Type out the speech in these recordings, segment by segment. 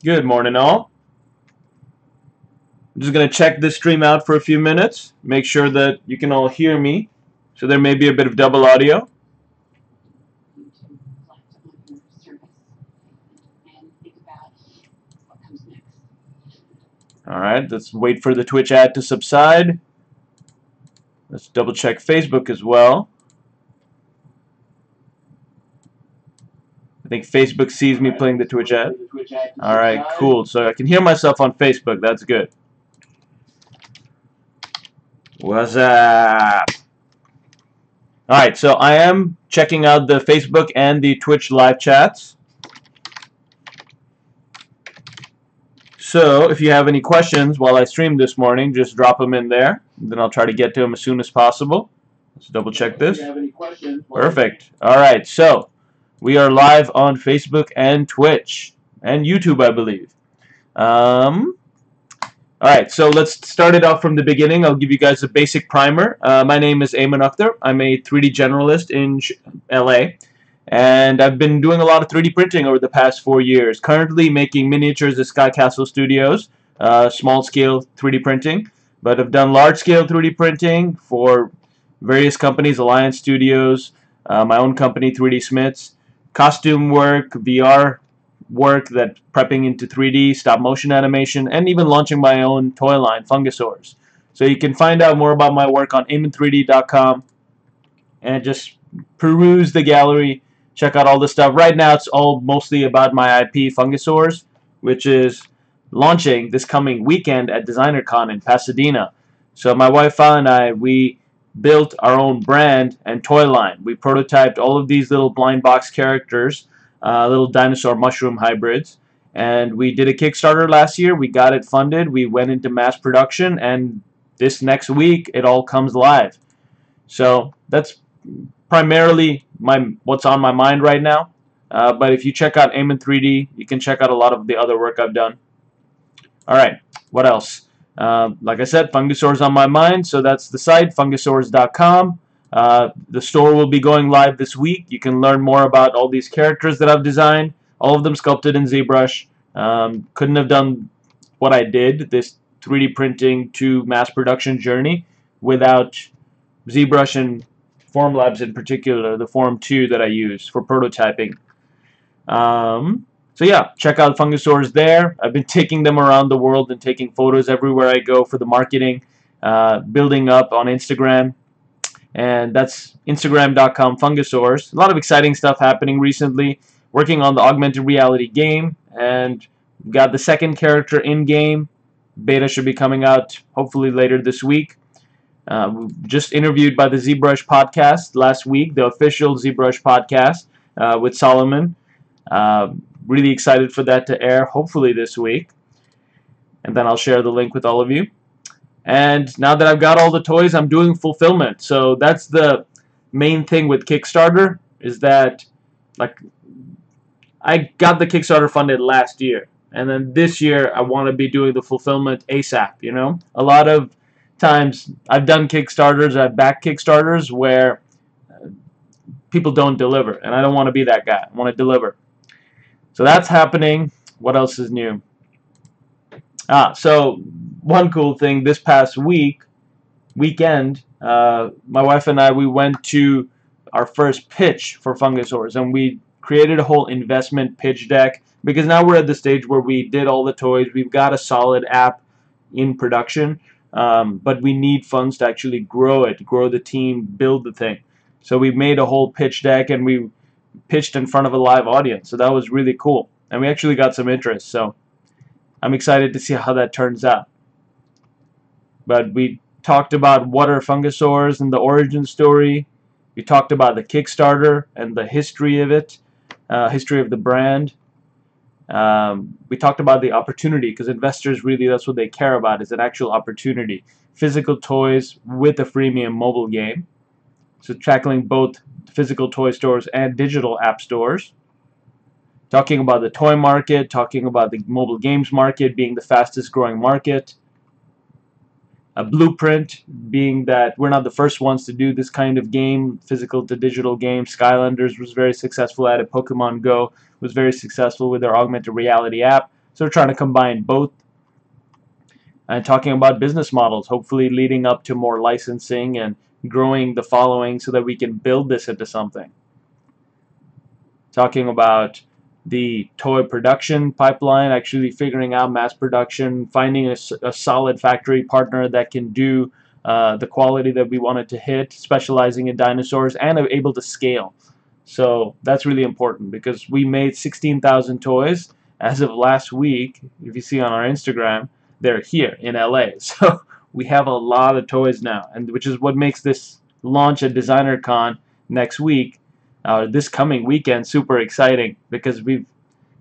Good morning, all. I'm just going to check this stream out for a few minutes, make sure that you can all hear me. So there may be a bit of double audio. All right, let's wait for the Twitch ad to subside. Let's double check Facebook as well. I think Facebook sees me playing the Twitch ad. All right, cool. So I can hear myself on Facebook. That's good. What's up? All right, so I am checking out the Facebook and the Twitch live chats. So if you have any questions while I stream this morning, just drop them in there. Then I'll try to get to them as soon as possible. Let's double check this. Perfect. All right, so we are live on Facebook and Twitch and YouTube, I believe. All right, so let's start it off from the beginning. I'll give you guys a basic primer. My name is Aiman Akhtar. I'm a 3D generalist in LA. And I've been doing a lot of 3D printing over the past 4 years. Currently making miniatures at Sky Castle Studios, small-scale 3D printing. But I've done large-scale 3D printing for various companies, Alliance Studios, my own company, 3D Smiths, costume work, VR work, that prepping into 3D, stop-motion animation, and even launching my own toy line, Fungus Ores. So you can find out more about my work on aiman3d.com and just peruse the gallery. Check out all the stuff. Right now, it's all mostly about my IP, Fungus Ores, which is launching this coming weekend at DesignerCon in Pasadena. So my wife and I, we built our own brand and toy line. We prototyped all of these little blind box characters, little dinosaur mushroom hybrids, and we did a Kickstarter last year. We got it funded. We went into mass production, and this next week, it all comes live. So that's primarily what's on my mind right now. But if you check out Aiman3D, you can check out a lot of the other work I've done. All right, what else? Like I said, Fungus Ores on my mind, so that's the site, fungusores.com. The store will be going live this week. You can learn more about all these characters that I've designed, all of them sculpted in ZBrush. Couldn't have done what I did, this 3D printing to mass production journey, without ZBrush and Formlabs in particular, the Form 2 that I use for prototyping. So yeah, check out Fungus Ores there. I've been taking them around the world and taking photos everywhere I go for the marketing, building up on Instagram. And that's Instagram.com Fungus Ores. A lot of exciting stuff happening recently. Working on the augmented reality game, and got the second character in-game. Beta should be coming out hopefully later this week. Just interviewed by the ZBrush podcast last week, the official ZBrush podcast with Solomon. Really excited for that to air, hopefully this week. And then I'll share the link with all of you. And now that I've got all the toys, I'm doing fulfillment. So that's the main thing with Kickstarter, is that, like, I got the Kickstarter funded last year. And then this year, I want to be doing the fulfillment ASAP, you know? A lot of times I've done Kickstarters, I've backed Kickstarters where people don't deliver, and I don't want to be that guy. I want to deliver. So that's happening. What else is new? So one cool thing, this past weekend, my wife and I, we went to our first pitch for Fungus Ores, and we created a whole investment pitch deck, because now we're at the stage where we did all the toys, we've got a solid app in production, but we need funds to actually grow it, grow the team, build the thing. So we made a whole pitch deck, and we pitched in front of a live audience, so that was really cool, and we actually got some interest, so I'm excited to see how that turns out. But we talked about what are Fungus Ores and the origin story. We talked about the Kickstarter and the history of it, history of the brand. We talked about the opportunity, because investors really, that's what they care about, is an actual opportunity. Physical toys with a freemium mobile game. So tackling both physical toy stores and digital app stores. Talking about the toy market, talking about the mobile games market being the fastest growing market. A blueprint being that we're not the first ones to do this kind of game, physical to digital game. Skylanders was very successful at it. Pokemon Go was very successful with their augmented reality app. So we're trying to combine both and talking about business models, hopefully leading up to more licensing and growing the following so that we can build this into something. Talking about the toy production pipeline, actually figuring out mass production, finding a solid factory partner that can do the quality that we wanted to hit, specializing in dinosaurs, and are able to scale. So that's really important because we made 16,000 toys as of last week. If you see on our Instagram, they're here in LA. So we have a lot of toys now, and which is what makes this launch at DesignerCon next week, this coming weekend, super exciting because we've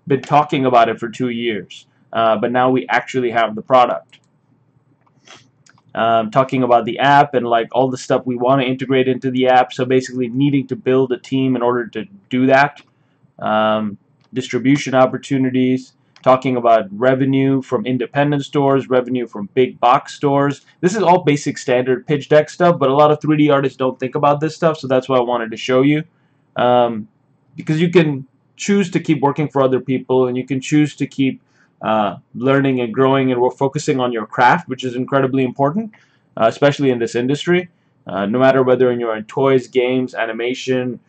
been talking about it for 2 years, but now we actually have the product. Talking about the app and like all the stuff we want to integrate into the app, so basically needing to build a team in order to do that. Distribution opportunities, talking about revenue from independent stores, revenue from big box stores. This is all basic standard pitch deck stuff, but a lot of 3D artists don't think about this stuff, so that's why I wanted to show you. Because you can choose to keep working for other people, and you can choose to keep learning and growing, and we're focusing on your craft, which is incredibly important, especially in this industry. No matter whether you're in toys, games, animation,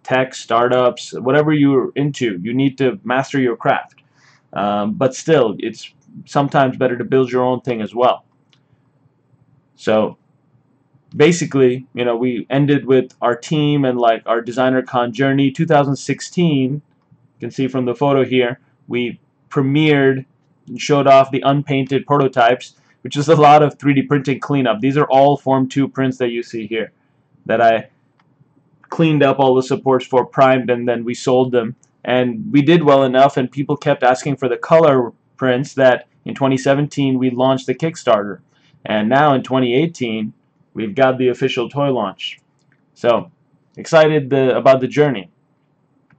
tech, startups, whatever you're into, you need to master your craft. But still, it's sometimes better to build your own thing as well. So basically, you know, we ended with our team and like our DesignerCon journey. 2016, you can see from the photo here, we premiered and showed off the unpainted prototypes, which is a lot of 3D printing cleanup. These are all Form 2 prints that you see here that I cleaned up all the supports for, primed, and then we sold them. And we did well enough, and people kept asking for the color prints, that in 2017 we launched the Kickstarter. And now in 2018, we've got the official toy launch. So, excited about the journey.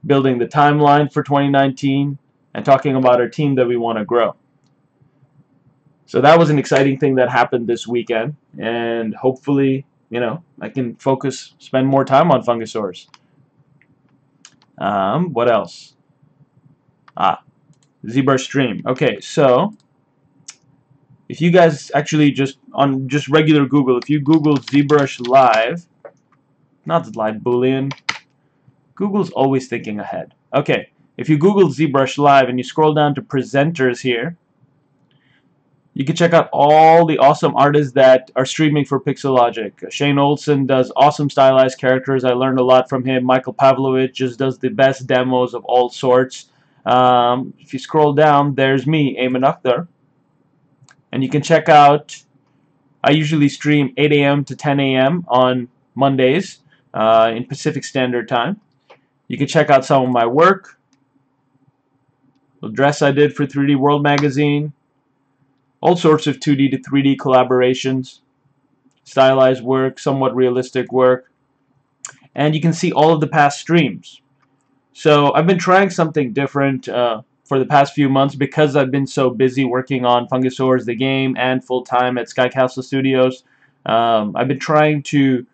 Building the timeline for 2019 and talking about our team that we want to grow. So that was an exciting thing that happened this weekend, and hopefully, you know, I can spend more time on Fungus Ores. What else? ZBrush stream. Okay, so if you guys actually just regular Google, if you Google ZBrush live, not live Boolean, Google's always thinking ahead. Okay, if you Google ZBrush live and you scroll down to presenters here, you can check out all the awesome artists that are streaming for Pixelogic. Shane Olson does awesome stylized characters. I learned a lot from him. Michael Pavlovich just does the best demos of all sorts. If you scroll down, there's me, Aiman Akhtar. And you can check out, I usually stream 8 a.m. to 10 a.m. on Mondays in Pacific Standard Time. You can check out some of my work. The dress I did for 3D World Magazine. All sorts of 2D to 3D collaborations, stylized work, somewhat realistic work, and you can see all of the past streams. So I've been trying something different for the past few months because I've been so busy working on Fungus Ores, the game, and full-time at Sky Castle Studios. I've been trying to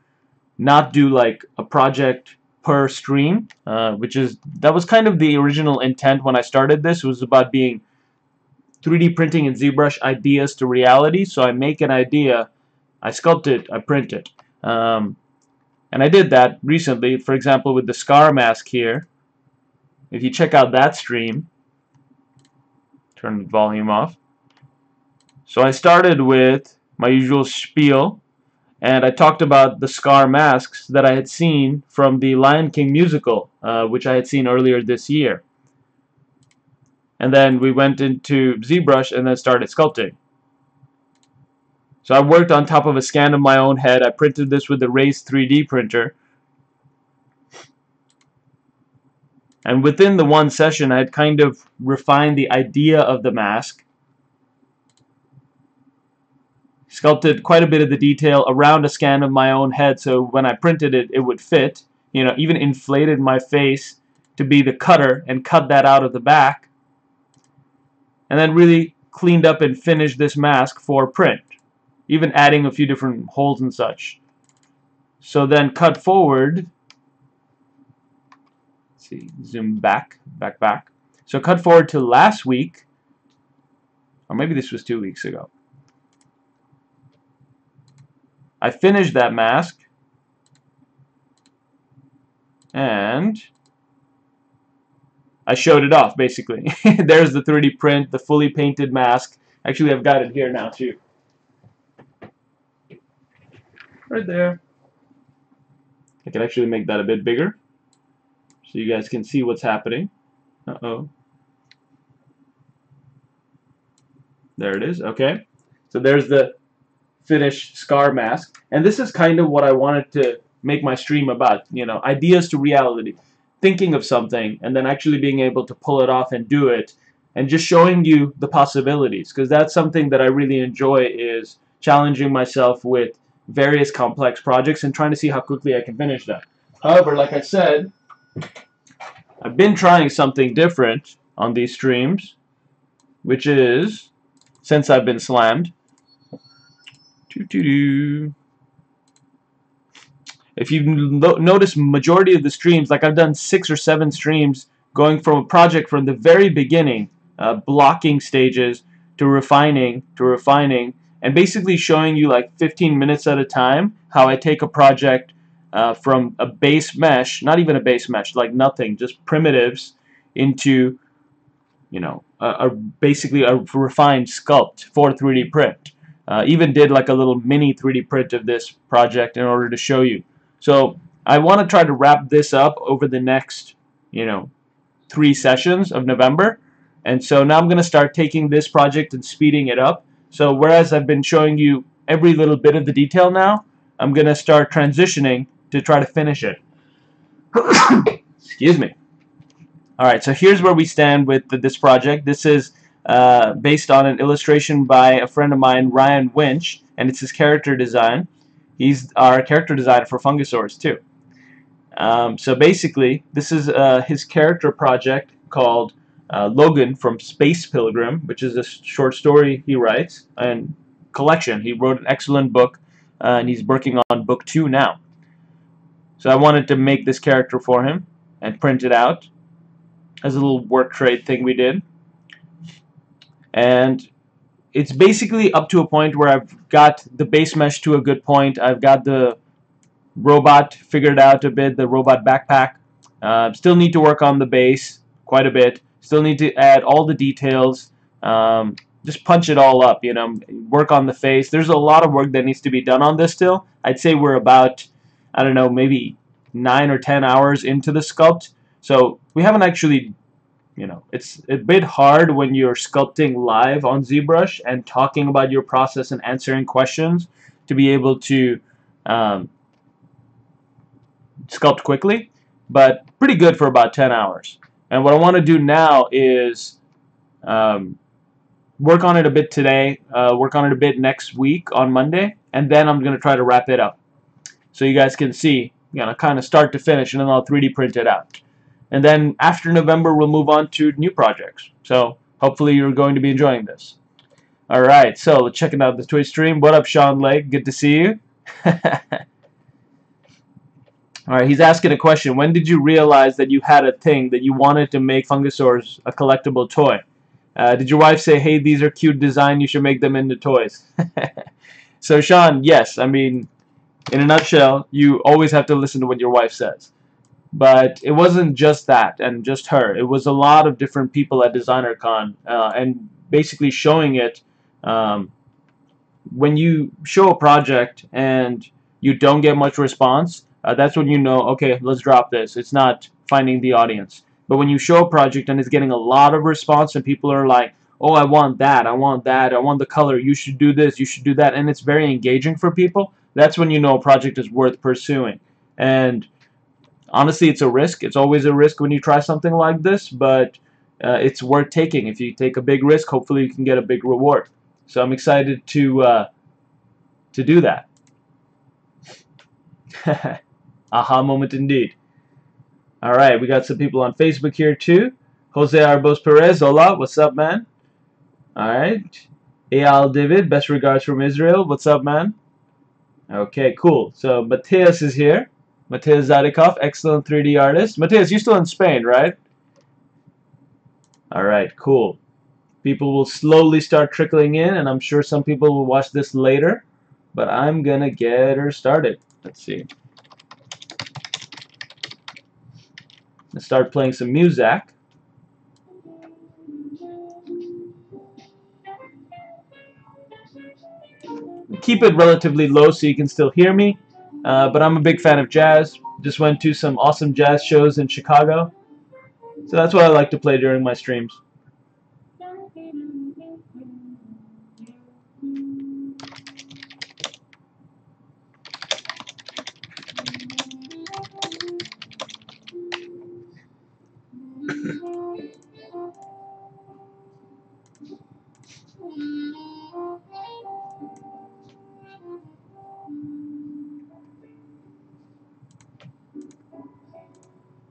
not do like a project per stream, that was kind of the original intent when I started this. It was about being 3D printing in ZBrush ideas to reality. So I make an idea, I sculpt it, I print it. And I did that recently, for example, with the scar mask here. If you check out that stream, turn the volume off. So I started with my usual spiel, and I talked about the scar masks that I had seen from the Lion King musical, which I had seen earlier this year. And then we went into ZBrush and then started sculpting. So I worked on top of a scan of my own head. I printed this with the Raise 3D printer. And within the one session, I had kind of refined the idea of the mask. Sculpted quite a bit of the detail around a scan of my own head, so when I printed it, it would fit. You know, even inflated my face to be the cutter and cut that out of the back. And then really cleaned up and finished this mask for print, even adding a few different holes and such. So then cut forward, let's see, zoom back. So So cut forward to last week, or maybe this was 2 weeks ago. I finished that mask, and I showed it off, basically. There's the 3D print, the fully painted mask. Actually, I've got it here now, too. Right there. I can actually make that a bit bigger, so you guys can see what's happening. Uh-oh. There it is. Okay. So there's the finished scar mask. And this is kind of what I wanted to make my stream about. You know, ideas to reality. Thinking of something and then actually being able to pull it off and do it. And just showing you the possibilities. Because that's something that I really enjoy, is challenging myself with various complex projects and trying to see how quickly I can finish them. However, like I said, I've been trying something different on these streams, which is, since I've been slammed, if you notice, majority of the streams, like I've done 6 or 7 streams going from a project from the very beginning, blocking stages to refining, and basically showing you like 15 minutes at a time how I take a project from a base mesh, not even a base mesh, like nothing, just primitives, into, you know, basically a refined sculpt for 3D print. Even did like a little mini 3D print of this project in order to show you. So I want to try to wrap this up over the next, you know, 3 sessions of November. And so now I'm going to start taking this project and speeding it up. So whereas I've been showing you every little bit of the detail now, I'm going to start transitioning to try to finish it. Excuse me. Alright, so here's where we stand with this project. This is based on an illustration by a friend of mine, Ryan Winch, and it's his character design. He's our character designer for Fungus Ores too. So basically, this is his character project called Logan from Space Pilgrim, which is a short story he writes and collection. He wrote an excellent book, and he's working on book 2 now. So I wanted to make this character for him and print it out as a little work trade thing we did. And it's basically up to a point where I've got the base mesh to a good point. I've got the robot figured out a bit, the robot backpack. Still need to work on the base quite a bit. Still need to add all the details. Just punch it all up, you know, work on the face. There's a lot of work that needs to be done on this still. I'd say we're about, I don't know, maybe 9 or 10 hours into the sculpt. So we haven't actually, you know, it's a bit hard when you're sculpting live on ZBrush and talking about your process and answering questions to be able to sculpt quickly, but pretty good for about 10 hours. And what I want to do now is work on it a bit today, work on it a bit next week on Monday, and then I'm going to try to wrap it up. So you guys can see, you know, kind of start to finish, and then I'll 3D print it out. And then after November, we'll move on to new projects. So hopefully you're going to be enjoying this. Alright, so let's check out the Twitch stream. What up, Sean Lake? Good to see you. Alright, he's asking a question. When did you realize that you had a thing that you wanted to make Fungus Ores a collectible toy? Did your wife say, hey, these are cute design, you should make them into toys? So Sean, yes, I mean, in a nutshell, you always have to listen to what your wife says. But it wasn't just that and just her. It was a lot of different people at DesignerCon and basically showing it. When you show a project and you don't get much response, that's when you know, okay, let's drop this. It's not finding the audience. But when you show a project and it's getting a lot of response and people are like, oh, I want that, I want that, I want the color, you should do this, you should do that, and it's very engaging for people, that's when you know a project is worth pursuing. And honestly, it's a risk. It's always a risk when you try something like this, but it's worth taking. If you take a big risk, hopefully you can get a big reward. So I'm excited to do that. Aha moment indeed. All right, we got some people on Facebook here too. Jose Arbos Perez, hola, what's up, man? All right. Eyal David, best regards from Israel. What's up, man? Okay, cool. So Mateus is here. Mateus Zadikov, excellent 3D artist. Mateus, you're still in Spain, right? Alright, cool. People will slowly start trickling in, and I'm sure some people will watch this later, but I'm gonna get her started. Let's see. Let's start playing some music. Keep it relatively low so you can still hear me, but I'm a big fan of jazz. Just went to some awesome jazz shows in Chicago, so that's what I like to play during my streams.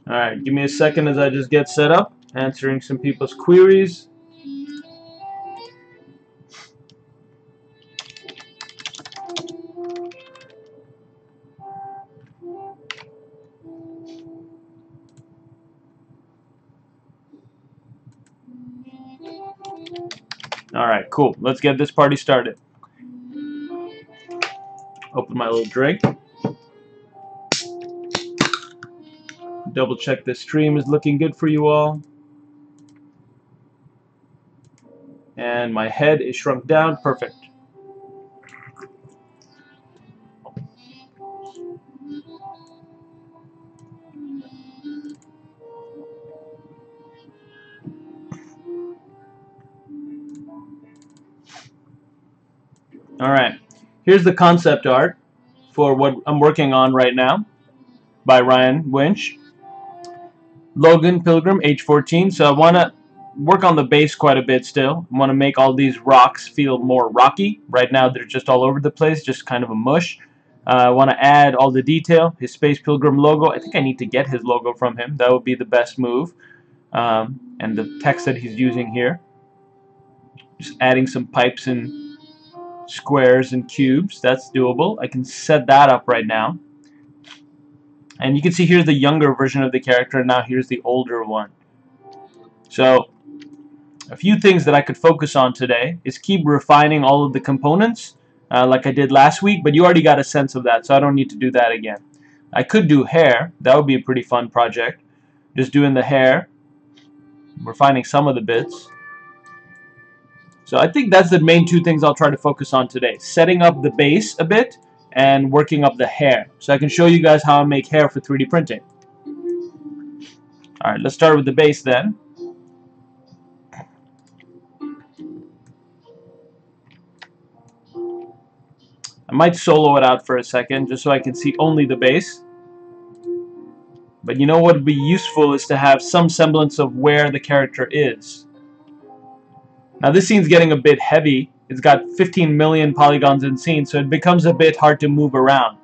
Alright, give me a second as I just get set up, answering some people's queries. Alright, cool. Let's get this party started. Open my little drink. Double check the stream is looking good for you all. And my head is shrunk down. Perfect. Alright, here's the concept art for what I'm working on right now by Ryan Winch. Logan Pilgrim, age 14. So I want to work on the base quite a bit still. I want to make all these rocks feel more rocky. Right now they're just all over the place, just kind of a mush. I want to add all the detail. His Space Pilgrim logo, I think I need to get his logo from him. That would be the best move. And the text that he's using here. Just adding some pipes and squares and cubes. That's doable. I can set that up right now. And you can see here's the younger version of the character, and now here's the older one. So a few things that I could focus on today is keep refining all of the components like I did last week, but you already got a sense of that, so I don't need to do that again. I could do hair. That would be a pretty fun project. Just doing the hair, refining some of the bits. So I think that's the main two things I'll try to focus on today. Setting up the base a bit and working up the hair. So I can show you guys how I make hair for 3D printing. Alright, let's start with the base then. I might solo it out for a second just so I can see only the base. But you know what would be useful is to have some semblance of where the character is. Now this scene's getting a bit heavy. It's got 15 million polygons in scene, so it becomes a bit hard to move around.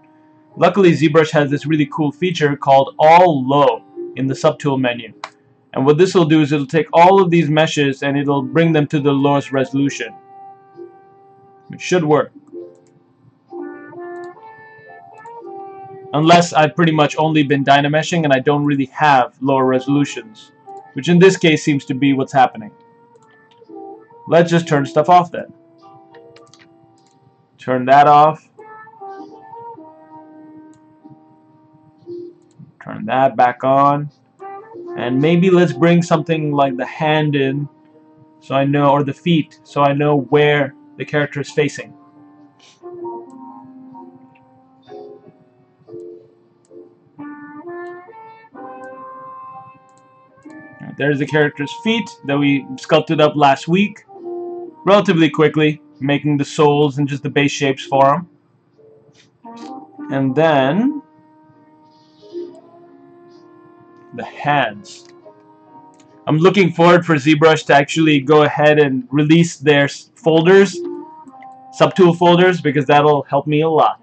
Luckily ZBrush has this really cool feature called All Low in the subtool menu. And what this will do is it'll take all of these meshes and it'll bring them to the lowest resolution. It should work. Unless I've pretty much only been dynameshing and I don't really have lower resolutions. Which in this case seems to be what's happening. Let's just turn stuff off then. Turn that off. Turn that back on. And maybe let's bring something like the hand in so I know, or the feet, so I know where the character is facing. There's the character's feet that we sculpted up last week relatively quickly, making the soles and just the base shapes for them. And then the hands. I'm looking forward for ZBrush to actually go ahead and release their folders, subtool folders, because that'll help me a lot.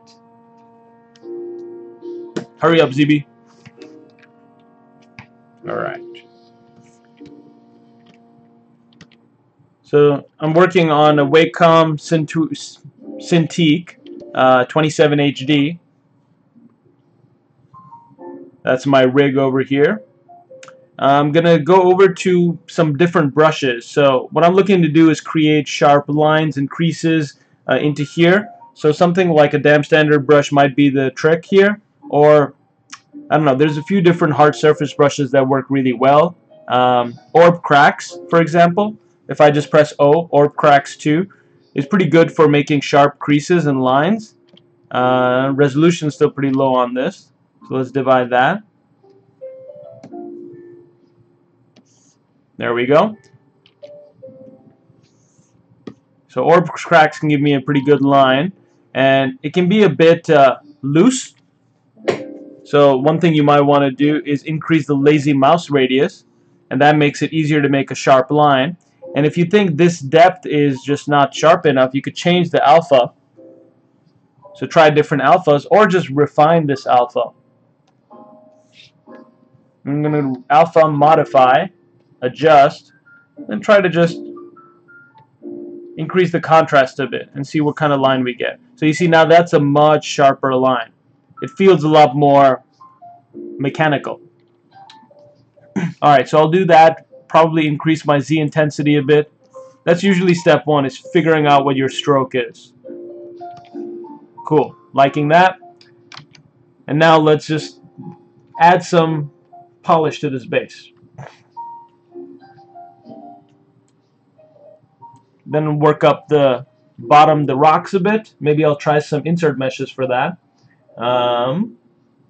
Hurry up, ZB. Alright. So I'm working on a Wacom Cintiq 27 HD. That's my rig over here. I'm gonna go over to some different brushes. So what I'm looking to do is create sharp lines and creases into here. So something like a damp standard brush might be the trick here, or I don't know, there's a few different hard surface brushes that work really well. Orb Cracks, for example, if I just press O, Orb Cracks 2 is pretty good for making sharp creases and lines. Resolution is still pretty low on this, so let's divide that. There we go. So Orb Cracks can give me a pretty good line, and it can be a bit loose. So one thing you might want to do is increase the lazy mouse radius, and that makes it easier to make a sharp line. And if you think this depth is just not sharp enough, you could change the alpha. So try different alphas, or just refine this alpha. I'm going to alpha modify, adjust, and try to just increase the contrast a bit and see what kind of line we get. So you see now that's a much sharper line. It feels a lot more mechanical. Alright, so I'll do that, probably increase my Z intensity a bit. That's usually step one, is figuring out what your stroke is. Cool, liking that. And now let's just add some polish to this base. Then work up the bottom, the rocks a bit. Maybe I'll try some insert meshes for that.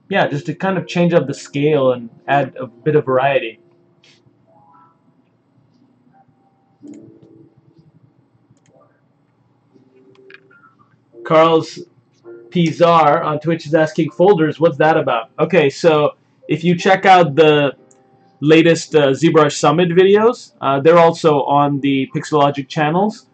Yeah, just to kind of change up the scale and add a bit of variety. Carl's Pizar on Twitch is asking folders, what's that about? Okay, so if you check out the latest ZBrush Summit videos, they're also on the Pixelogic channels.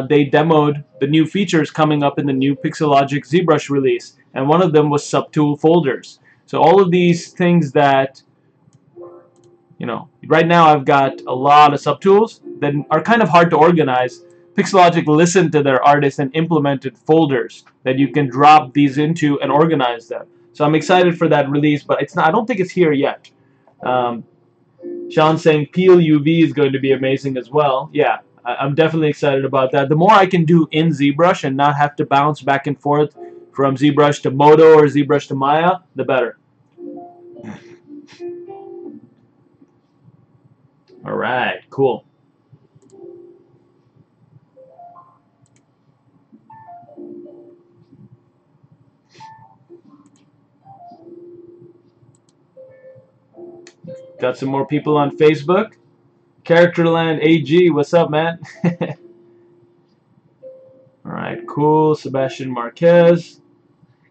They demoed the new features coming up in the new Pixelogic ZBrush release, and one of them was subtool folders. So all of these things that, you know, right now I've got a lot of subtools that are kind of hard to organize. Pixelogic listened to their artists and implemented folders that you can drop these into and organize them. So I'm excited for that release, but it's not, I don't think it's here yet. Sean saying Peel UV is going to be amazing as well. Yeah, I'm definitely excited about that. The more I can do in ZBrush and not have to bounce back and forth from ZBrush to Modo or ZBrush to Maya, the better. Alright, cool. Got some more people on Facebook. Characterland AG, what's up, man? Alright, cool. Sebastian Marquez.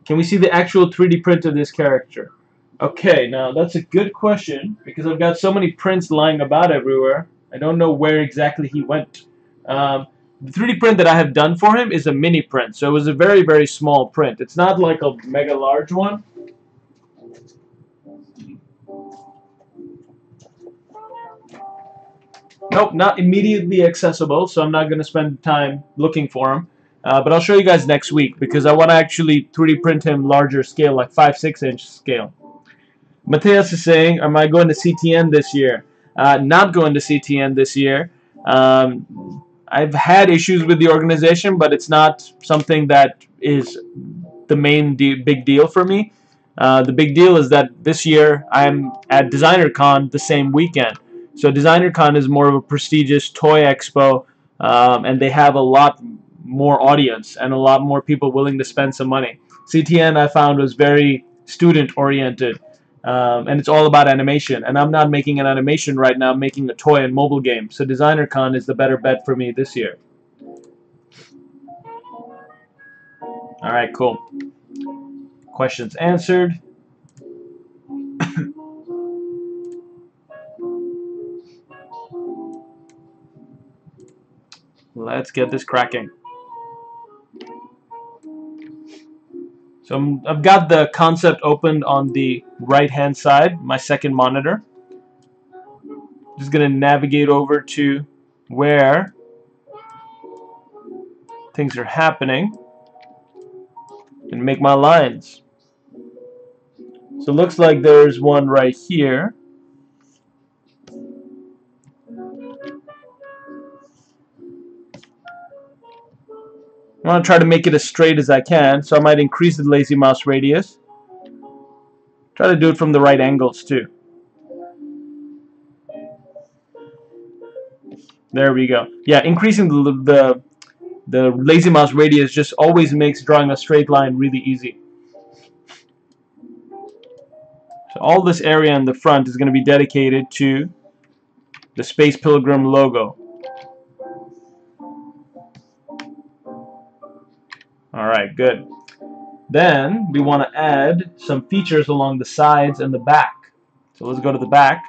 Can we see the actual 3D print of this character? Okay, now that's a good question because I've got so many prints lying about everywhere. I don't know where exactly he went. The 3D print that I have done for him is a mini print, so it was a very, very small print. It's not like a mega large one. Nope, not immediately accessible, so I'm not going to spend time looking for him. But I'll show you guys next week because I want to actually 3D print him larger scale, like 5-6 inch scale. Mateus is saying, am I going to CTN this year? Not going to CTN this year. I've had issues with the organization, but it's not something that is the main big deal for me. The big deal is that this year I'm at DesignerCon the same weekend. So DesignerCon is more of a prestigious toy expo, and they have a lot more audience and a lot more people willing to spend some money. CTN I found was very student-oriented, and it's all about animation. And I'm not making an animation right now, I'm making a toy and mobile game. So DesignerCon is the better bet for me this year. Alright, cool. Questions answered. Let's get this cracking. So I've got the concept opened on the right hand side, my second monitor. Just going to navigate over to where things are happening and make my lines. So it looks like there's one right here. I want to try to make it as straight as I can, so I might increase the lazy mouse radius. Try to do it from the right angles too. There we go. Yeah, increasing the lazy mouse radius just always makes drawing a straight line really easy. So all this area in the front is going to be dedicated to the Space Pilgrim logo. Alright, good. Then we want to add some features along the sides and the back. So let's go to the back.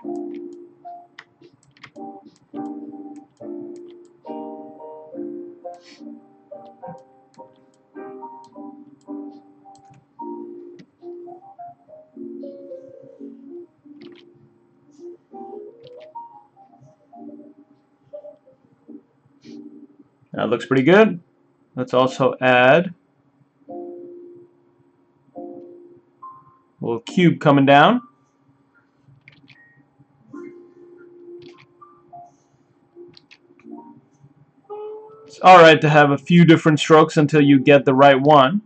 That looks pretty good. Let's also add a little cube coming down. It's alright to have a few different strokes until you get the right one.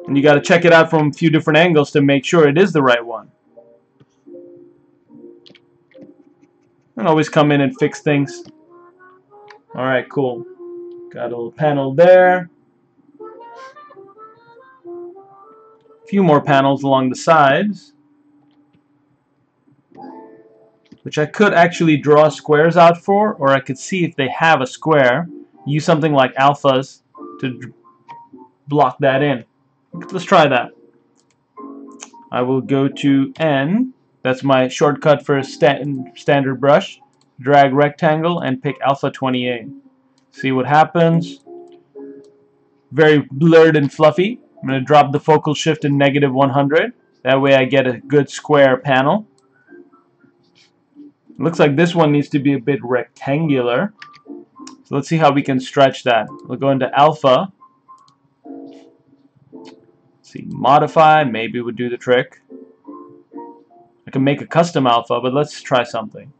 And you got to check it out from a few different angles to make sure it is the right one. And always come in and fix things. Alright, cool. Got a little panel there. A few more panels along the sides, which I could actually draw squares out for, or I could see if they have a square. Use something like alphas to block that in. Let's try that. I will go to N. That's my shortcut for a standard brush. Drag rectangle and pick alpha 28. See what happens. Very blurred and fluffy. I'm going to drop the focal shift in -100. That way I get a good square panel. Looks like this one needs to be a bit rectangular. So let's see how we can stretch that. We'll go into alpha. Let's see, modify. Maybe would do the trick. I can make a custom alpha, but let's try something.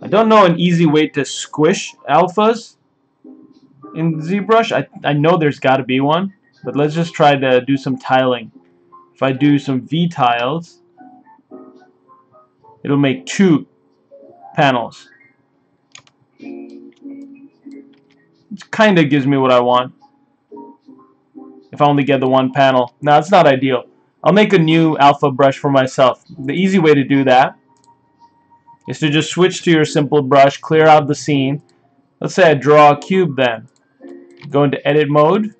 I don't know an easy way to squish alphas in ZBrush. I know there's got to be one, but let's just try to do some tiling. If I do some V tiles, it'll make 2 panels. It kind of gives me what I want. If I only get the 1 panel. Now, it's not ideal. I'll make a new alpha brush for myself. The easy way to do that is to just switch to your simple brush, clear out the scene. Let's say I draw a cube then. Go into edit mode.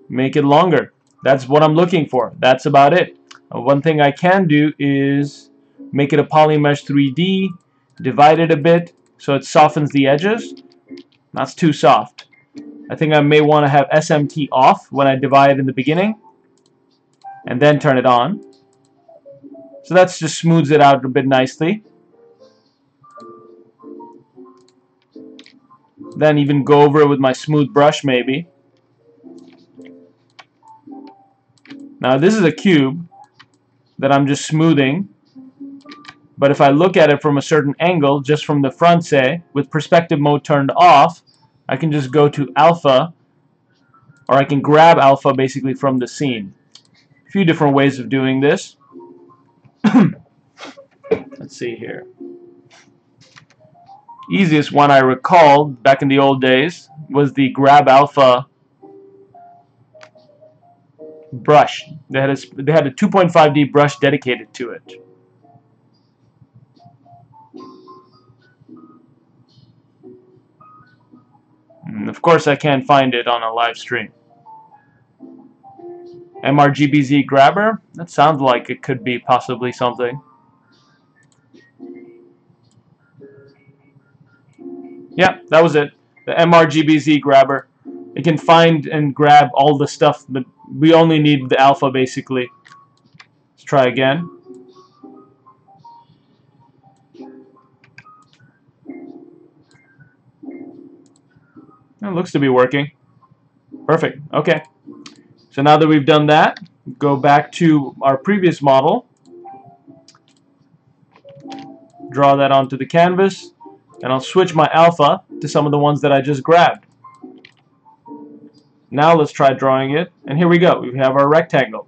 Make it longer. That's what I'm looking for. That's about it. One thing I can do is make it a polymesh 3D, divide it a bit so it softens the edges. That's too soft. I think I may want to have SMT off when I divide in the beginning and then turn it on. So that just smooths it out a bit nicely. Then even go over it with my smooth brush maybe. Now this is a cube that I'm just smoothing. But if I look at it from a certain angle, just from the front say, with perspective mode turned off, I can just go to alpha, or I can grab alpha basically from the scene. A few different ways of doing this. Let's see here. Easiest one I recall back in the old days was the grab alpha brush. They had a 2.5D brush dedicated to it. And of course I can't find it on a live stream. MRGBZ grabber? That sounds like it could be possibly something. Yeah, that was it. The MRGBZ grabber. It can find and grab all the stuff, but we only need the alpha basically. Let's try again. It looks to be working. Perfect. Okay. So now that we've done that, go back to our previous model. draw that onto the canvas, and I'll switch my alpha to some of the ones that I just grabbed. Now let's try drawing it, and here we go. We have our rectangle.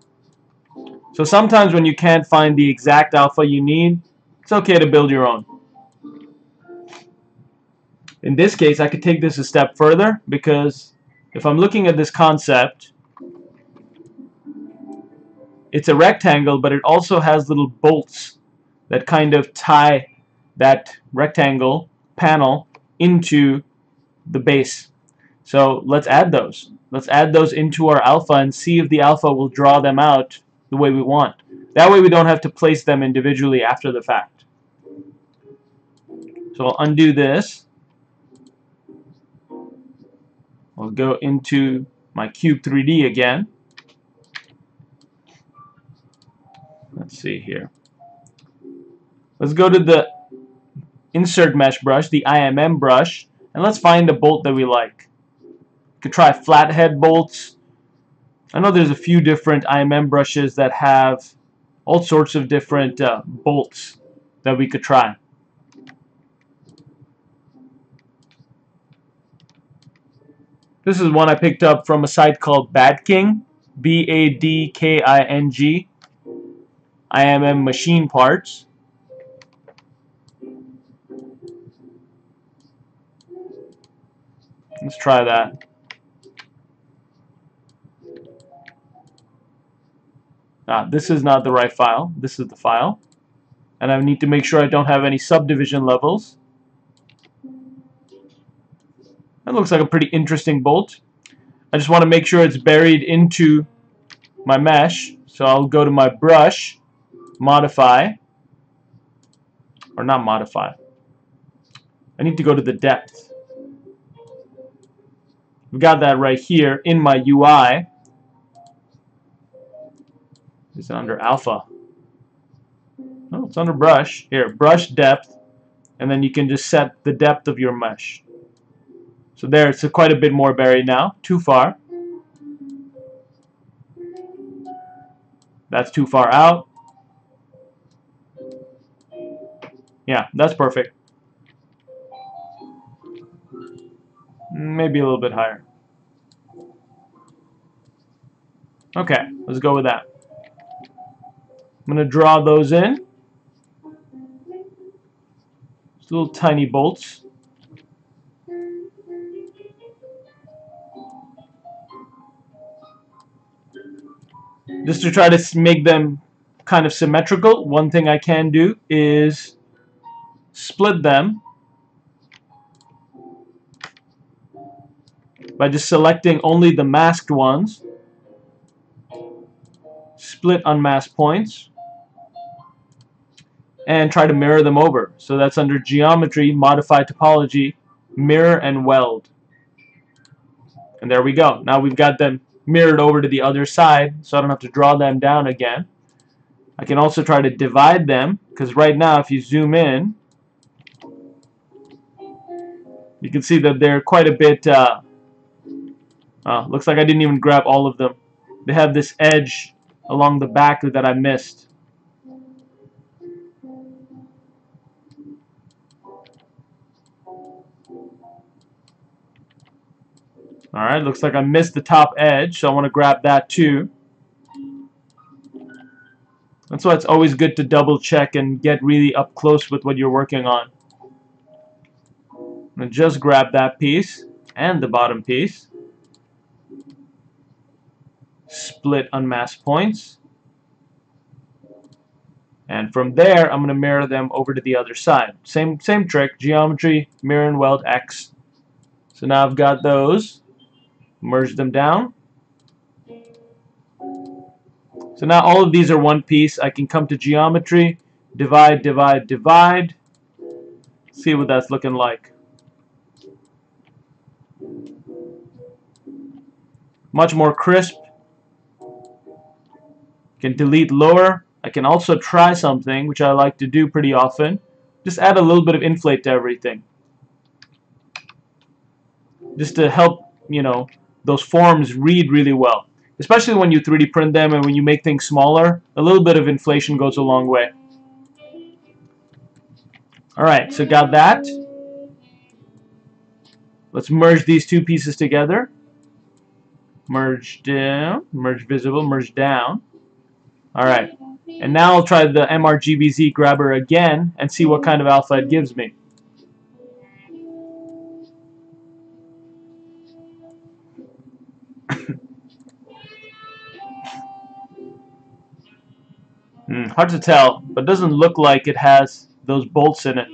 So sometimes when you can't find the exact alpha you need, it's okay to build your own. In this case, I could take this a step further, because if I'm looking at this concept, it's a rectangle, but it also has little bolts that kind of tie that rectangle panel into the base. So let's add those. Let's add those into our alpha and see if the alpha will draw them out the way we want. That way we don't have to place them individually after the fact. So I'll undo this. I'll go into my Cube 3D again. Let's see here. Let's go to the Insert Mesh brush, the IMM brush, and let's find a bolt that we like. You could try flathead bolts. I know there's a few different IMM brushes that have all sorts of different bolts that we could try. This is one I picked up from a site called Badking, B-A-D-K-I-N-G, IMM machine parts. Let's try that. This is not the right file. This is the file. And I need to make sure I don't have any subdivision levels. That looks like a pretty interesting bolt. I just want to make sure it's buried into my mesh. So I'll go to my brush, modify, or not modify. I need to go to the depth. We've got that right here in my UI. Is it under alpha? No, it's under brush. Here, brush depth, and then you can just set the depth of your mesh. So there, it's quite a bit more buried now. Too far. That's too far out. Yeah, that's perfect. Maybe a little bit higher. Okay, let's go with that. I'm going to draw those in. Just little tiny bolts. Just to try to make them kind of symmetrical, one thing I can do is split them by just selecting only the masked ones. Split unmasked points. And try to mirror them over. So that's under Geometry, Modify Topology, Mirror and Weld. And there we go. Now we've got them mirrored over to the other side, so I don't have to draw them down again. I can also try to divide them, because right now if you zoom in, you can see that they're quite a bit, looks like I didn't even grab all of them. They have this edge along the back that I missed. Alright, looks like I missed the top edge, so I want to grab that too. That's why it's always good to double check and get really up close with what you're working on. I'm going to just grab that piece and the bottom piece. Split unmasked points. And from there, I'm going to mirror them over to the other side. Same trick, Geometry, Mirror and Weld X. So now I've got those. Merge them down. So now all of these are one piece. I can come to Geometry, divide, divide, divide. See what that's looking like. Much more crisp. Can delete lower. I can also try something, which I like to do pretty often. Just add a little bit of inflate to everything. Just to help, you know, those forms read really well. Especially when you 3D print them and when you make things smaller, a little bit of inflation goes a long way. Alright, so got that. Let's merge these two pieces together. Merge down, merge visible, merge down. Alright, and now I'll try the MRGBZ grabber again and see what kind of alpha it gives me. Hard to tell, but it doesn't look like it has those bolts in it.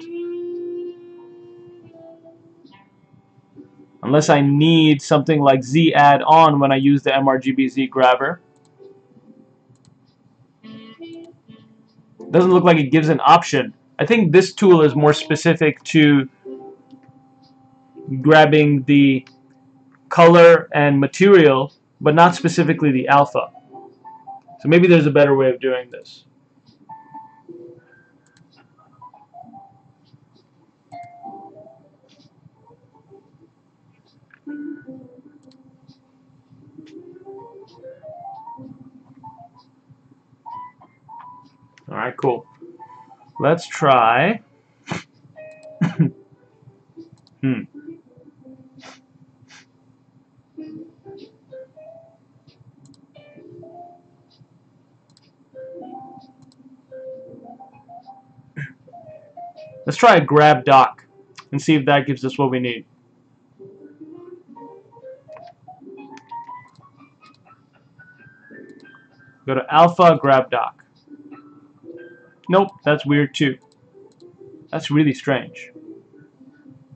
Unless I need something like Z add on when I use the MRGBZ grabber. Doesn't look like it gives an option. I think this tool is more specific to grabbing the color and material, but not specifically the alpha. So maybe there's a better way of doing this. Alright, cool. Let's try. Let's try a grab dock and see if that gives us what we need. Go to alpha, grab dock. Nope, that's weird too. That's really strange.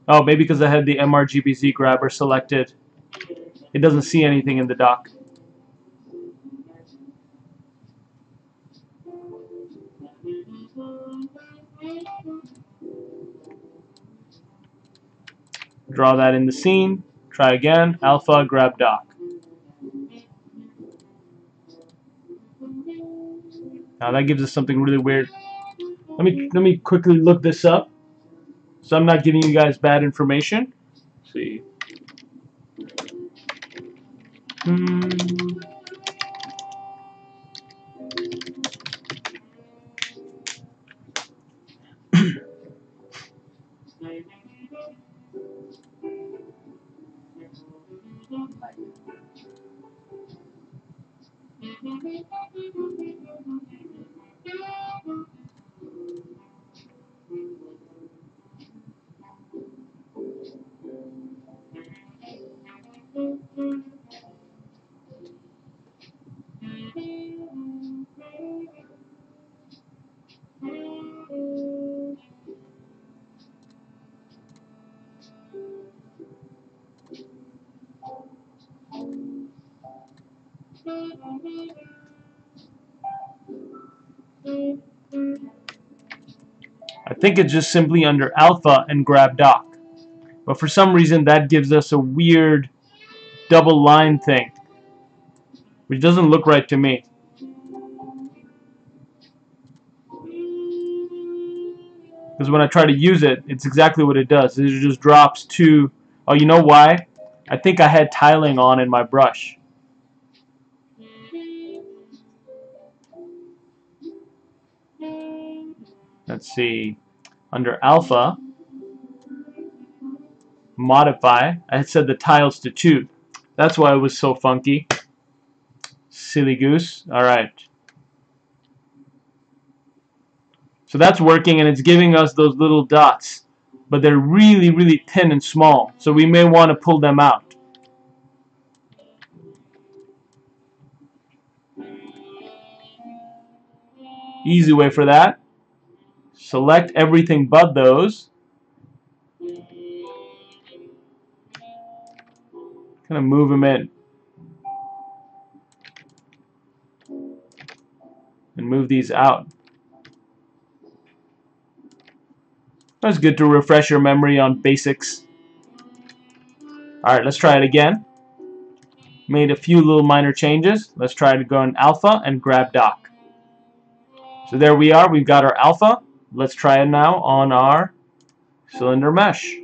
Oh, maybe because I had the MRGBZ grabber selected, it doesn't see anything in the dock. Draw that in the scene. Try again. Alpha, grab dock. Now that gives us something really weird. Let me quickly look this up, so I'm not giving you guys bad information. Let's see. I think it's just simply under alpha and grab dock. But for some reason that gives us a weird double line thing, which doesn't look right to me. Because when I try to use it, it's exactly what it does. It just drops to... Oh, you know why? I think I had tiling on in my brush. Let's see. Under alpha, modify, I had set the tiles to 2. That's why it was so funky. Silly goose. Alright. So that's working, and it's giving us those little dots. But they're really, really thin and small. So we may want to pull them out. Easy way for that. Select everything but those. Kind of move them in. And move these out. That's good to refresh your memory on basics. Alright, let's try it again. Made a few little minor changes. Let's try to go in alpha and grab dock. So there we are. We've got our alpha. Let's try it now on our cylinder mesh.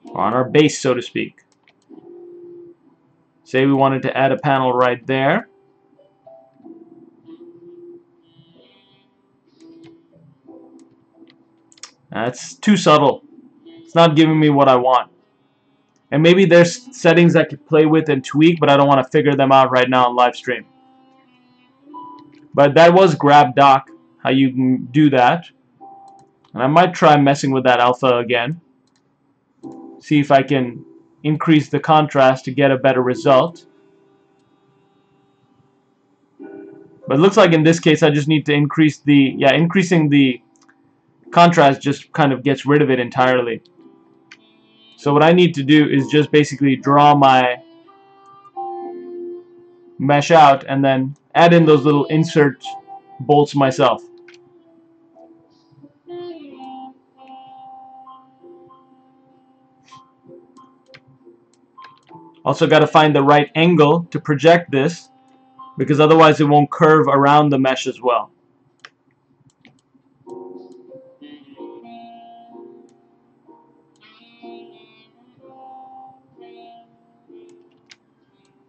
Or on our base, so to speak. Say we wanted to add a panel right there. It's too subtle. It's not giving me what I want. And maybe there's settings I could play with and tweak, but I don't want to figure them out right now on live stream. But that was grab dock, how you can do that. And I might try messing with that alpha again. See if I can increase the contrast to get a better result. But it looks like in this case I just need to increase the, increasing the contrast just kind of gets rid of it entirely. So what I need to do is just basically draw my mesh out and then add in those little insert bolts myself. Also got to find the right angle to project this, because otherwise it won't curve around the mesh as well.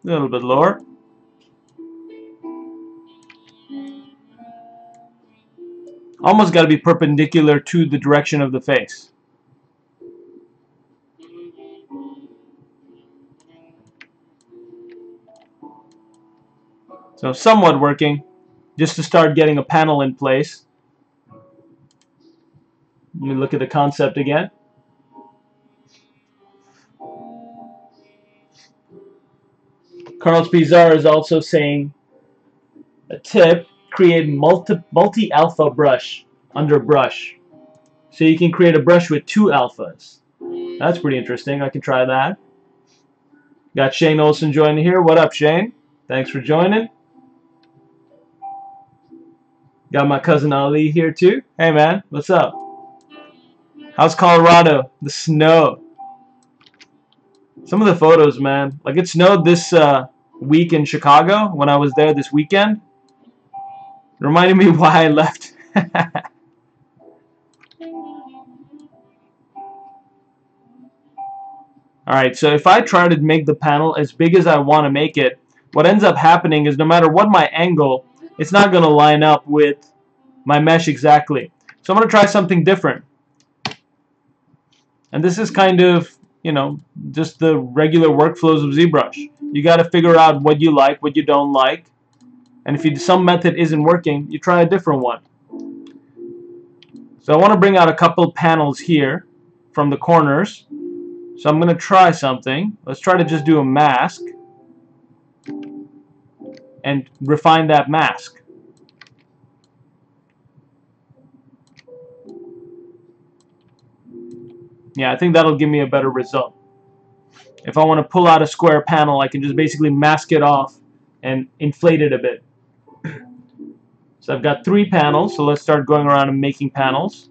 A little bit lower. Almost got to be perpendicular to the direction of the face. So somewhat working, just to start getting a panel in place. Let me look at the concept again. Carlos Pizarro is also saying a tip: create multi-alpha brush under brush. So you can create a brush with 2 alphas. That's pretty interesting. I can try that. Got Shane Olson joining here. What up, Shane? Thanks for joining. Got my cousin Ali here too. Hey man, what's up? How's Colorado? The snow. Some of the photos, man. Like, it snowed this week in Chicago when I was there this weekend. It reminded me why I left. Alright, so if I try to make the panel as big as I want to make it, what ends up happening is no matter what my angle, it's not going to line up with my mesh exactly. So I'm going to try something different. And this is kind of, you know, just the regular workflows of ZBrush. You got to figure out what you like, what you don't like. And if some method isn't working, you try a different one. So I want to bring out a couple panels here from the corners. So I'm going to try something. Let's try to just do a mask and refine that mask. Yeah, I think that'll give me a better result. If I want to pull out a square panel, I can just basically mask it off and inflate it a bit. So I've got 3 panels, so let's start going around and making panels.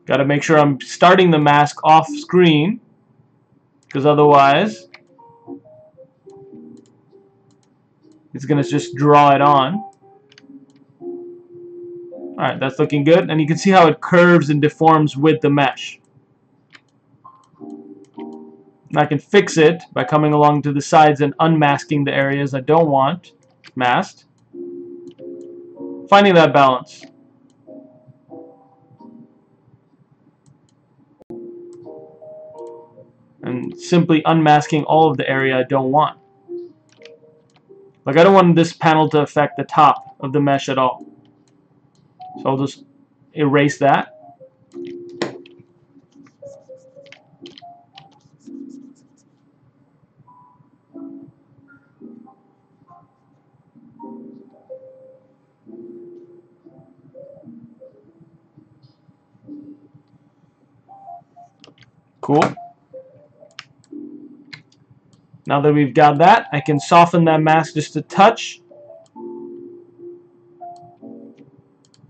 Got to make sure I'm starting the mask off screen, because otherwise it's going to just draw it on. Alright, that's looking good. And you can see how it curves and deforms with the mesh. And I can fix it by coming along to the sides and unmasking the areas I don't want masked. Finding that balance. And simply unmasking all of the area I don't want. Like, I don't want this panel to affect the top of the mesh at all. So I'll just erase that. Cool. Now that we've got that, I can soften that mask just a touch.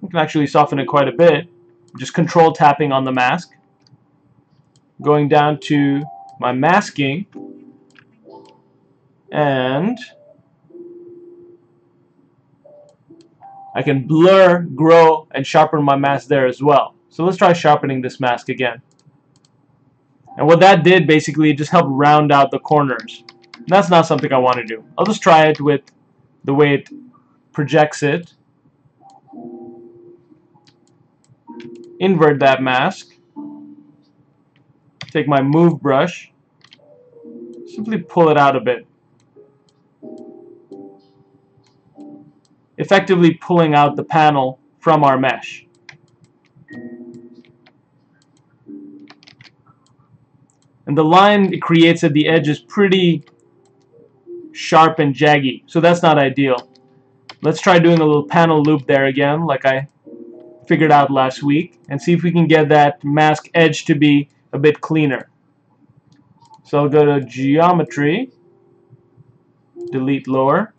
I can actually soften it quite a bit. Just control tapping on the mask. Going down to my masking. And I can blur, grow, and sharpen my mask there as well. So let's try sharpening this mask again. And what that did, basically, it just helped round out the corners. And that's not something I want to do. I'll just try it with the way it projects it. Invert that mask. Take my move brush. Simply pull it out a bit. Effectively pulling out the panel from our mesh. And the line it creates at the edge is pretty sharp and jaggy, so that's not ideal. Let's try doing a little panel loop there again, like I figured out last week, and see if we can get that mask edge to be a bit cleaner. So I'll go to Geometry, delete lower,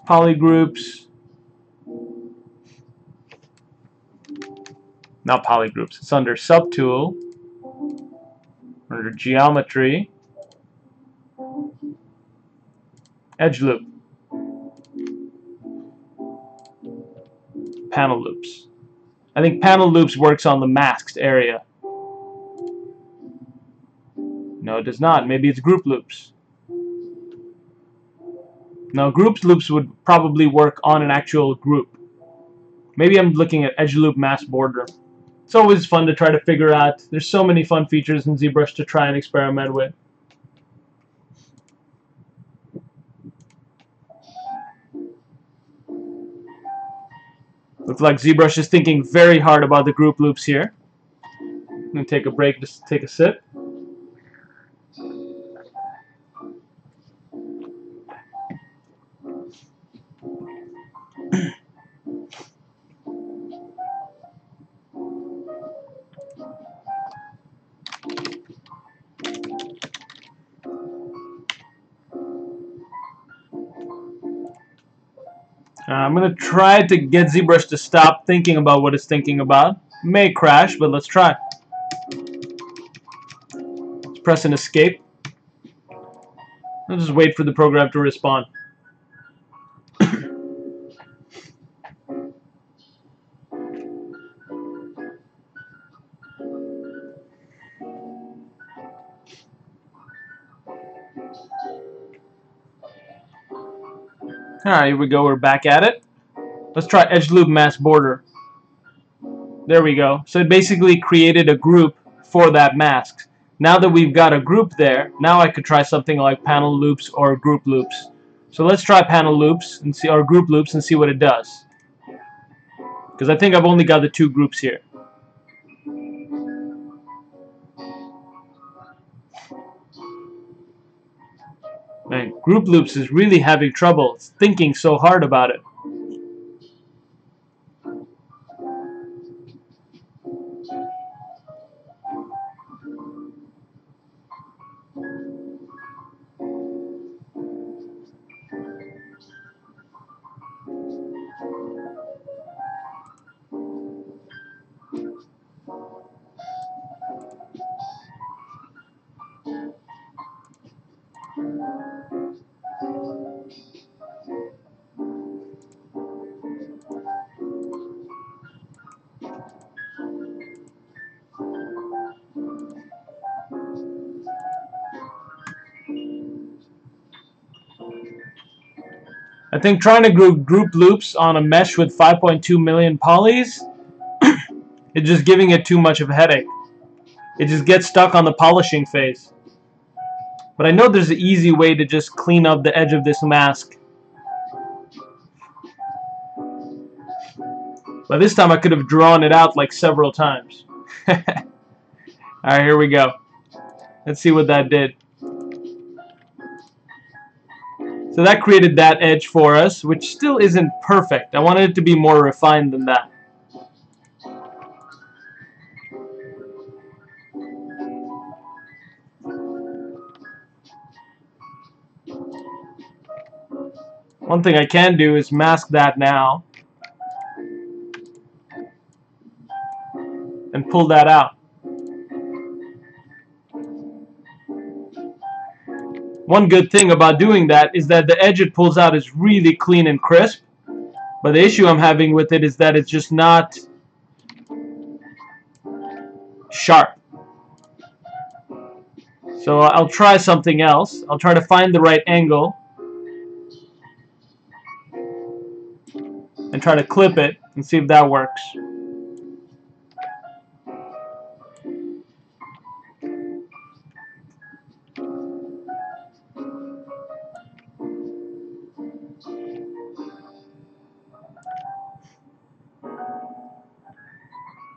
Polygroups, not polygroups, it's under Subtool, under Geometry, Edge Loop, Panel Loops. I think Panel Loops works on the masked area. No, it does not. Maybe it's Group Loops. No, Group Loops would probably work on an actual group. Maybe I'm looking at Edge Loop Mask Border. It's always fun to try to figure out. There's so many fun features in ZBrush to try and experiment with. Looks like ZBrush is thinking very hard about the group loops here. I'm going to take a break, just take a sip. I'm going to try to get ZBrush to stop thinking about what it's thinking about. May crash, but let's try. Let's press an escape. I'll just wait for the program to respond. Alright, here we go, we're back at it. Let's try Edge Loop Mask Border. There we go. So it basically created a group for that mask. Now that we've got a group there, now I could try something like Panel Loops or Group Loops. So let's try Panel Loops and see, or Group Loops, and see what it does. Because I think I've only got the two groups here. Man, Group Loops is really having trouble. It's thinking so hard about it. I think trying to group loops on a mesh with 5.2 million polys is just giving it too much of a headache. It just gets stuck on the polishing phase. But I know there's an easy way to just clean up the edge of this mask. But this time I could have drawn it out like several times. Alright, here we go. Let's see what that did. So that created that edge for us, which still isn't perfect. I wanted it to be more refined than that. One thing I can do is mask that now and pull that out. One good thing about doing that is that the edge it pulls out is really clean and crisp, but the issue I'm having with it is that it's just not sharp. So I'll try something else. I'll try to find the right angle and try to clip it and see if that works.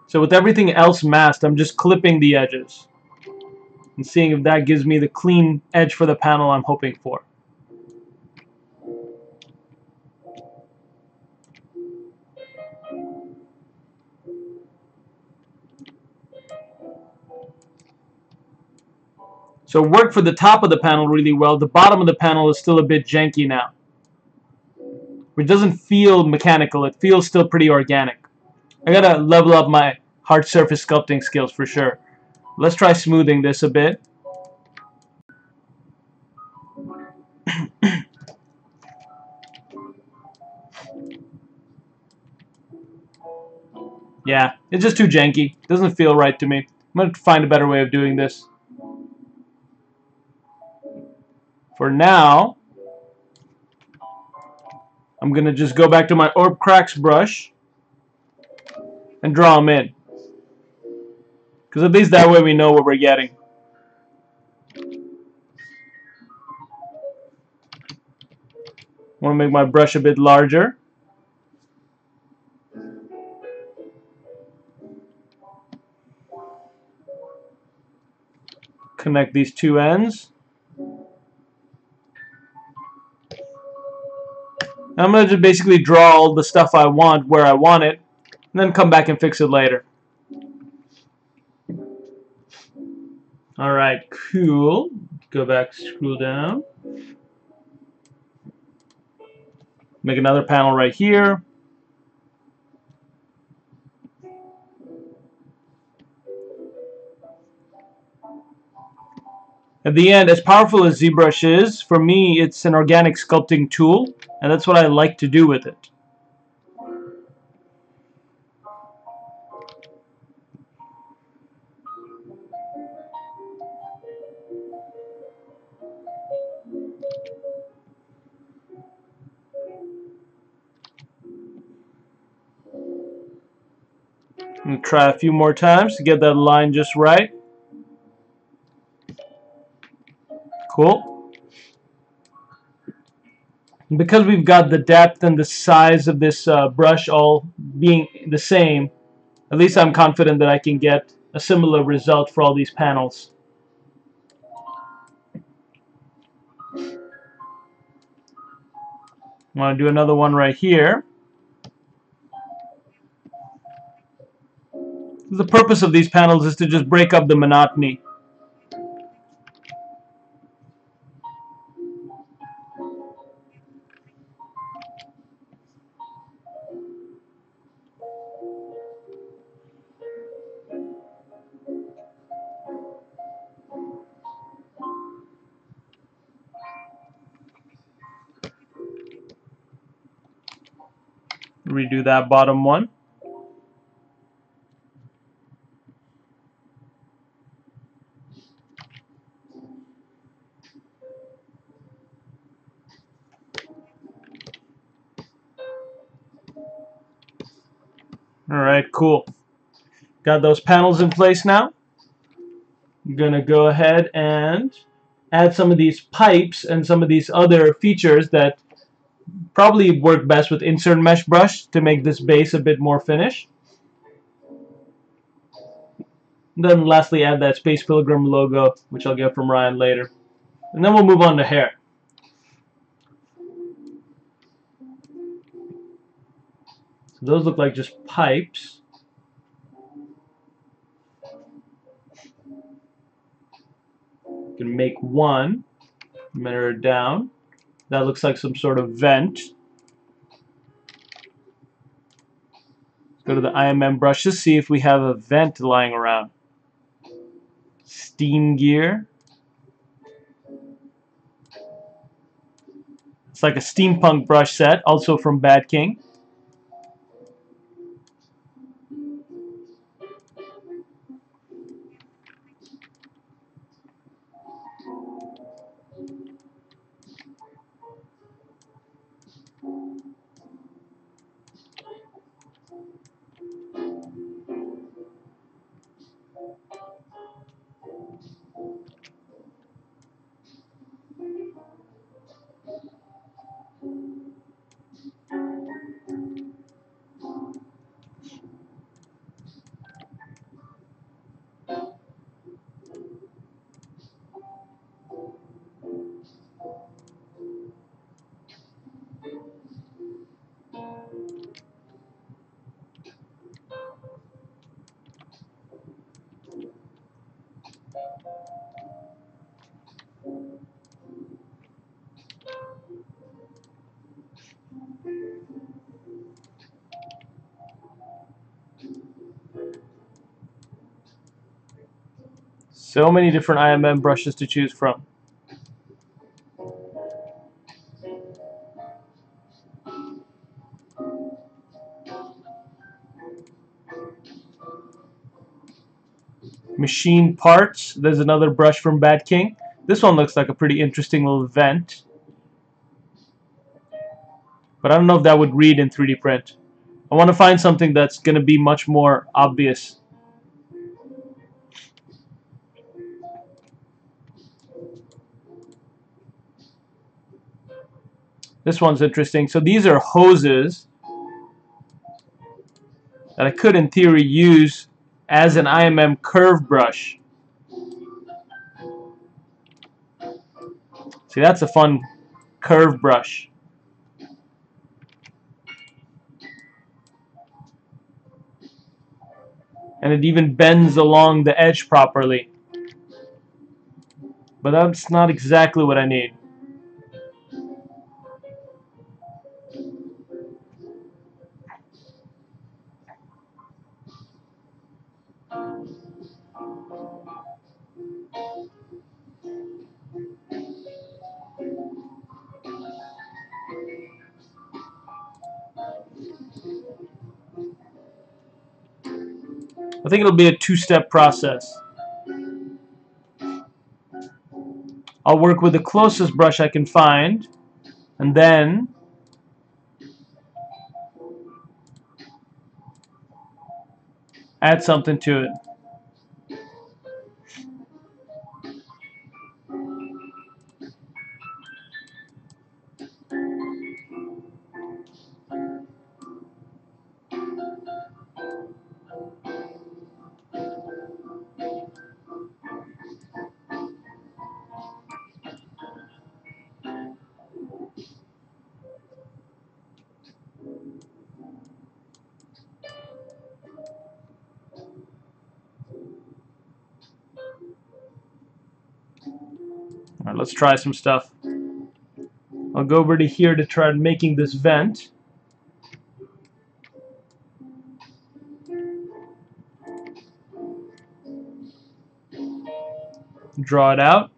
So with everything else masked, I'm just clipping the edges and seeing if that gives me the clean edge for the panel I'm hoping for. So it worked for the top of the panel really well. The bottom of the panel is still a bit janky now. It doesn't feel mechanical. It feels still pretty organic. I gotta level up my hard surface sculpting skills for sure. Let's try smoothing this a bit. Yeah, it's just too janky. Doesn't feel right to me. I'm gonna find a better way of doing this. For now, I'm gonna just go back to my orb cracks brush and draw them in. Because at least that way we know what we're getting. I want to make my brush a bit larger. Connect these two ends. I'm going to just basically draw all the stuff I want where I want it, and then come back and fix it later. Alright, cool. Go back, scroll down. Make another panel right here. At the end, as powerful as ZBrush is, for me it's an organic sculpting tool, and that's what I like to do with it. I'm going to try a few more times to get that line just right. Cool. And because we've got the depth and the size of this brush all being the same, at least I'm confident that I can get a similar result for all these panels. I want to do another one right here. The purpose of these panels is to just break up the monotony. Redo that bottom one. Alright, cool. Got those panels in place now. I'm going to go ahead and add some of these pipes and some of these other features that probably work best with insert mesh brush to make this base a bit more finished. And then lastly add that Space Pilgrim logo, which I'll get from Ryan later. And then we'll move on to hair. So those look like just pipes. You can make one, mirror it down. That looks like some sort of vent. Let's go to the IMM brush to see if we have a vent lying around. Steam gear. It's like a steampunk brush set, also from Bad King. So many different IMM brushes to choose from. Machine parts. There's another brush from Bad King. This one looks like a pretty interesting little vent. But I don't know if that would read in 3D print. I want to find something that's going to be much more obvious. This one's interesting. So these are hoses that I could, in theory, use as an IMM curve brush. See, that's a fun curve brush. And it even bends along the edge properly. But that's not exactly what I need. I think it'll be a two-step process. I'll work with the closest brush I can find, and then add something to it. Alright, let's try some stuff. I'll go over to here to try making this vent. Draw it out.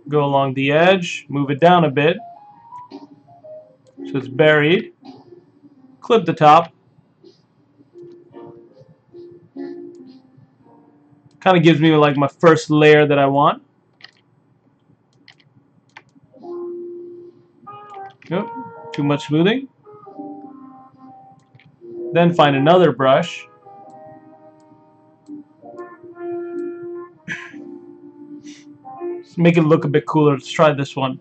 Go along the edge, move it down a bit so it's buried. Clip the top. Kind of gives me like my first layer that I want. Nope, too much smoothing. Then find another brush. Let's make it look a bit cooler. Let's try this one.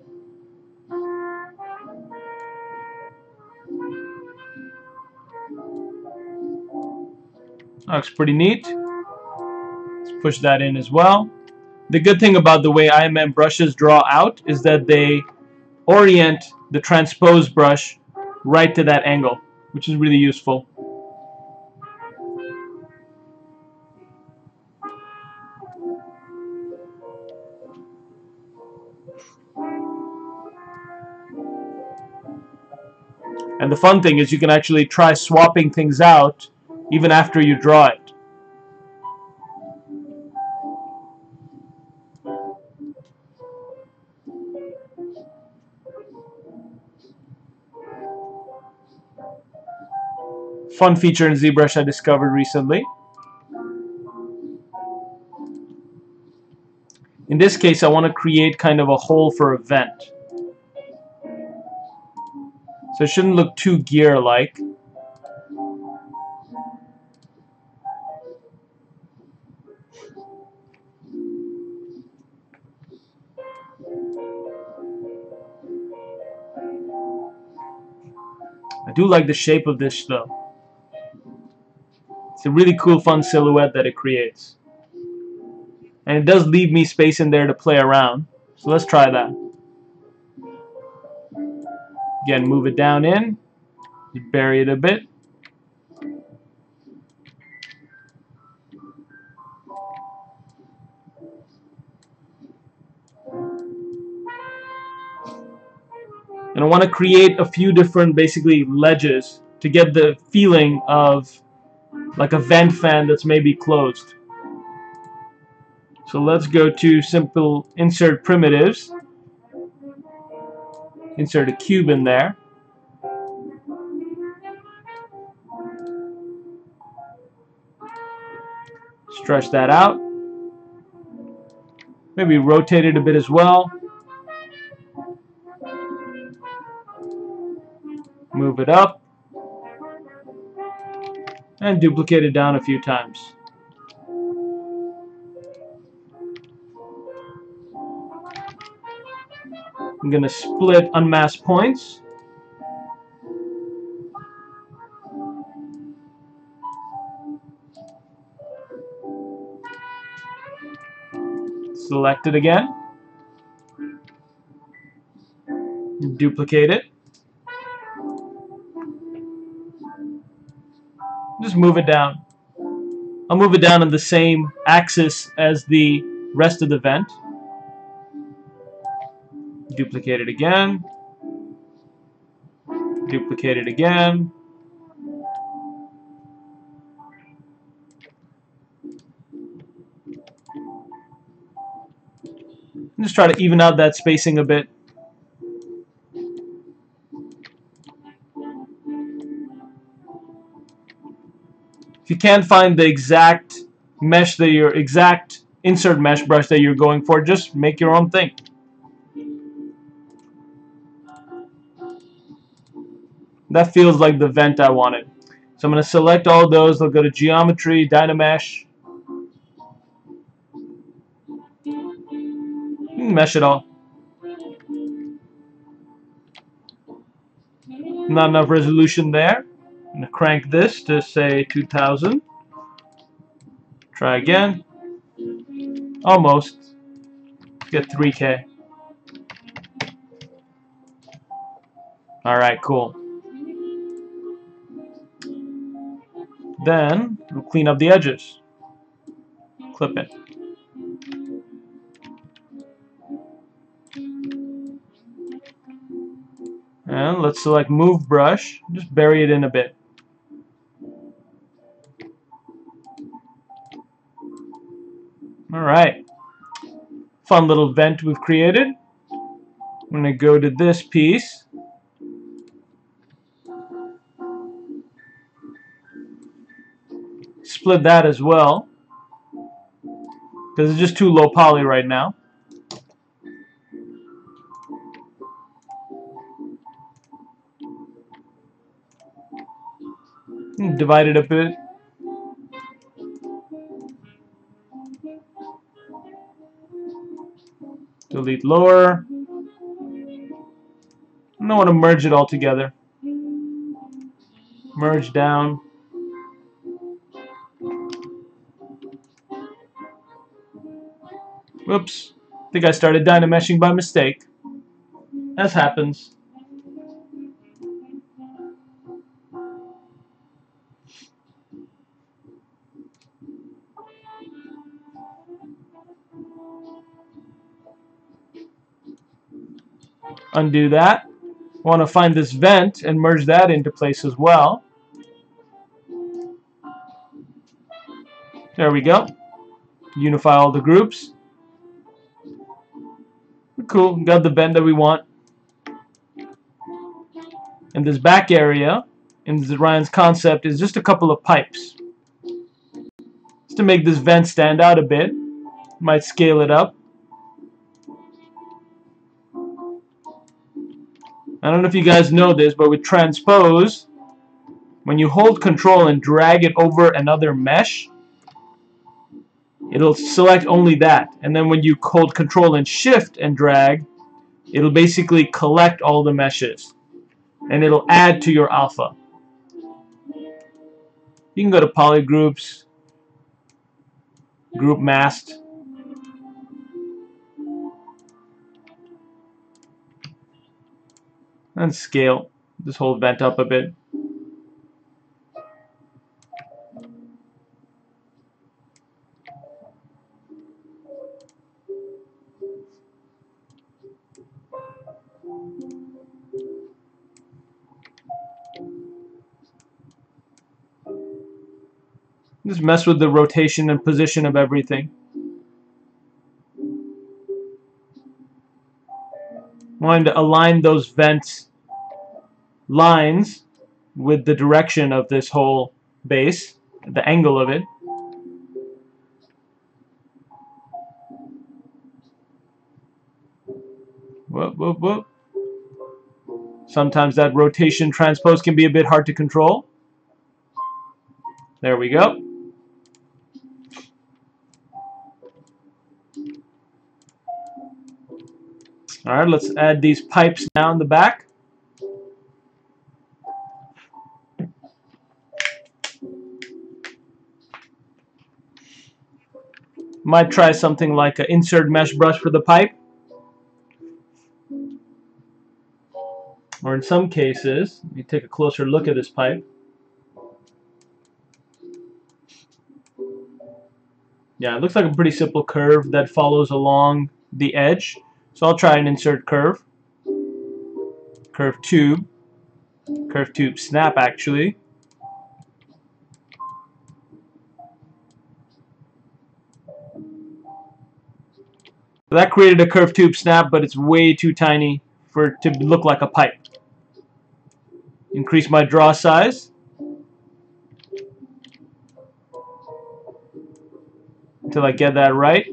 Looks pretty neat. Let's push that in as well. The good thing about the way IMM brushes draw out is that they orient the transpose brush right to that angle, which is really useful. And the fun thing is you can actually try swapping things out even after you draw it. Fun feature in ZBrush I discovered recently. In this case, I want to create kind of a hole for a vent. So it shouldn't look too gear-like. I do like the shape of this though. It's a really cool, fun silhouette that it creates. And it does leave me space in there to play around. So let's try that. Again, move it down in. Bury it a bit. And I want to create a few different, basically, ledges to get the feeling of like a vent fan that's maybe closed. So let's go to simple insert primitives. Insert a cube in there. Stretch that out. Maybe rotate it a bit as well. Move it up. And duplicate it down a few times. I'm going to split unmasked points. Select it again. Duplicate it. Just move it down. I'll move it down on the same axis as the rest of the vent. Duplicate it again. Duplicate it again. Just try to even out that spacing a bit. If you can't find the exact mesh that your exact insert mesh brush that you're going for, just make your own thing. That feels like the vent I wanted. So I'm going to select all those. I'll go to Geometry, Dynamesh. Mesh it all. Not enough resolution there. I'm going to crank this to say 2000. Try again. Almost. Get 3K. Alright, cool. Then we'll clean up the edges. Clip it. And let's select Move Brush. Just bury it in a bit. Alright. Fun little vent we've created. I'm going to go to this piece. Split that as well, because it's just too low poly right now. Divide it a bit. Delete lower. I don't want to merge it all together. Merge down. Whoops. I think I started dynameshing by mistake. As happens. Undo that. I want to find this vent and merge that into place as well. There we go. Unify all the groups. Cool. Got the vent that we want. And this back area in Ryan's concept is just a couple of pipes. Just to make this vent stand out a bit. Might scale it up. I don't know if you guys know this, but with transpose, when you hold control and drag it over another mesh, it'll select only that. And then when you hold control and shift and drag, it'll basically collect all the meshes. And it'll add to your alpha. You can go to polygroups, group masked. And scale this whole vent up a bit. Just mess with the rotation and position of everything. Wanting to align those vent lines with the direction of this whole base, the angle of it. Whoop, whoop, whoop. Sometimes that rotation transpose can be a bit hard to control. There we go. Alright, let's add these pipes now in the back. Might try something like an insert mesh brush for the pipe. Or in some cases, let me take a closer look at this pipe. Yeah, it looks like a pretty simple curve that follows along the edge. So I'll try an insert curve. Curve tube snap actually. So that created a curved tube snap, but it's way too tiny for it to look like a pipe. Increase my draw size until I get that right.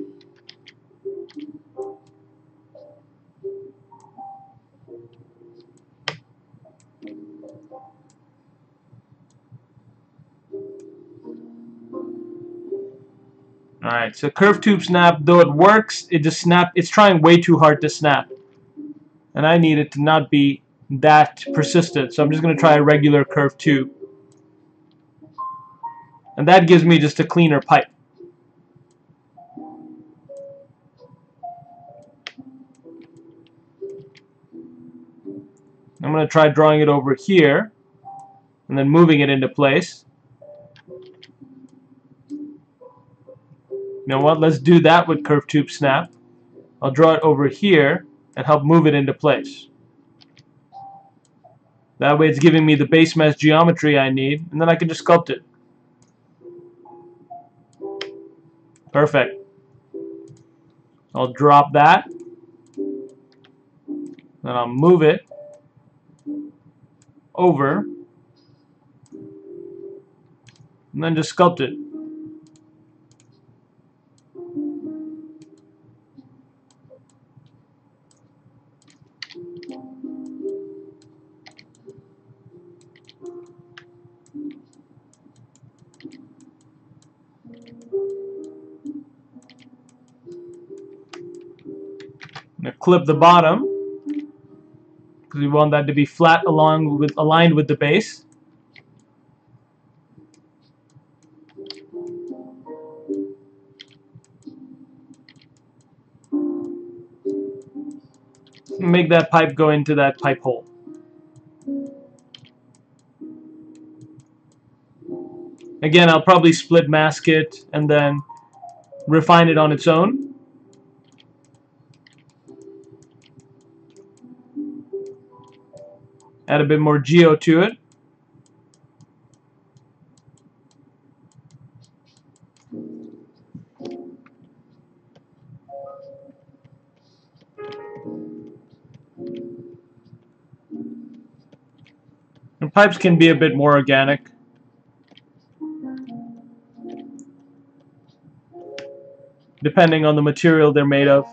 Alright, so curved tube snap, though it works, it's trying way too hard to snap. And I need it to not be that persistent, so I'm just going to try a regular curved tube. And that gives me just a cleaner pipe. I'm going to try drawing it over here and then moving it into place. You know what? Let's do that with curved tube snap. I'll draw it over here and help move it into place. That way it's giving me the base mesh geometry I need, and then I can just sculpt it. Perfect. I'll drop that. Then I'll move it over and then just sculpt it. I'm going to clip the bottom because we want that to be flat aligned with the base. Make that pipe go into that pipe hole. Again, I'll probably split mask it and then refine it on its own. Add a bit more geo to it. And pipes can be a bit more organic. Depending on the material they're made of.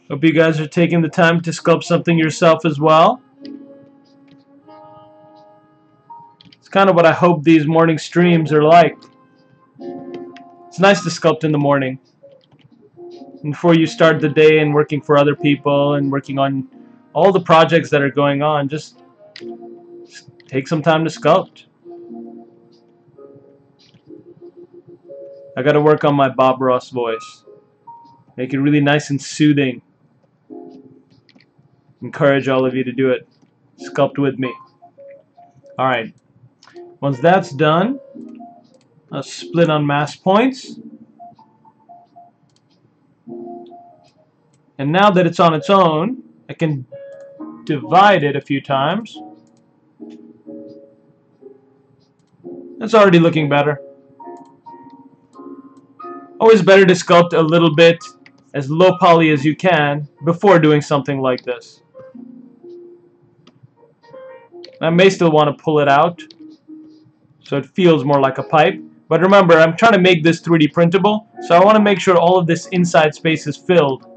Hope you guys are taking the time to sculpt something yourself as well. It's kind of what I hope these morning streams are like. It's nice to sculpt in the morning. And before you start the day and working for other people and working on all the projects that are going on, just take some time to sculpt. I gotta work on my Bob Ross voice. Make it really nice and soothing. Encourage all of you to do it. Sculpt with me. Alright. Once that's done, I'll split on mask points. And now that it's on its own, I can divide it a few times. It's already looking better. Always better to sculpt a little bit as low poly as you can before doing something like this. I may still want to pull it out so it feels more like a pipe. But remember, I'm trying to make this 3D printable, so I want to make sure all of this inside space is filled.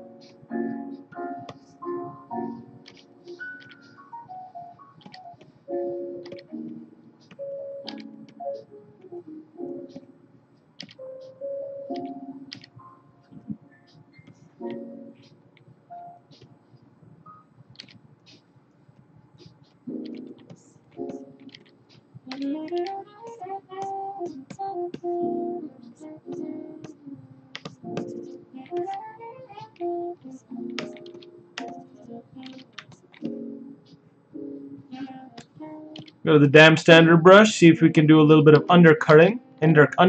Go to the damn standard brush, see if we can do a little bit of undercutting. Let's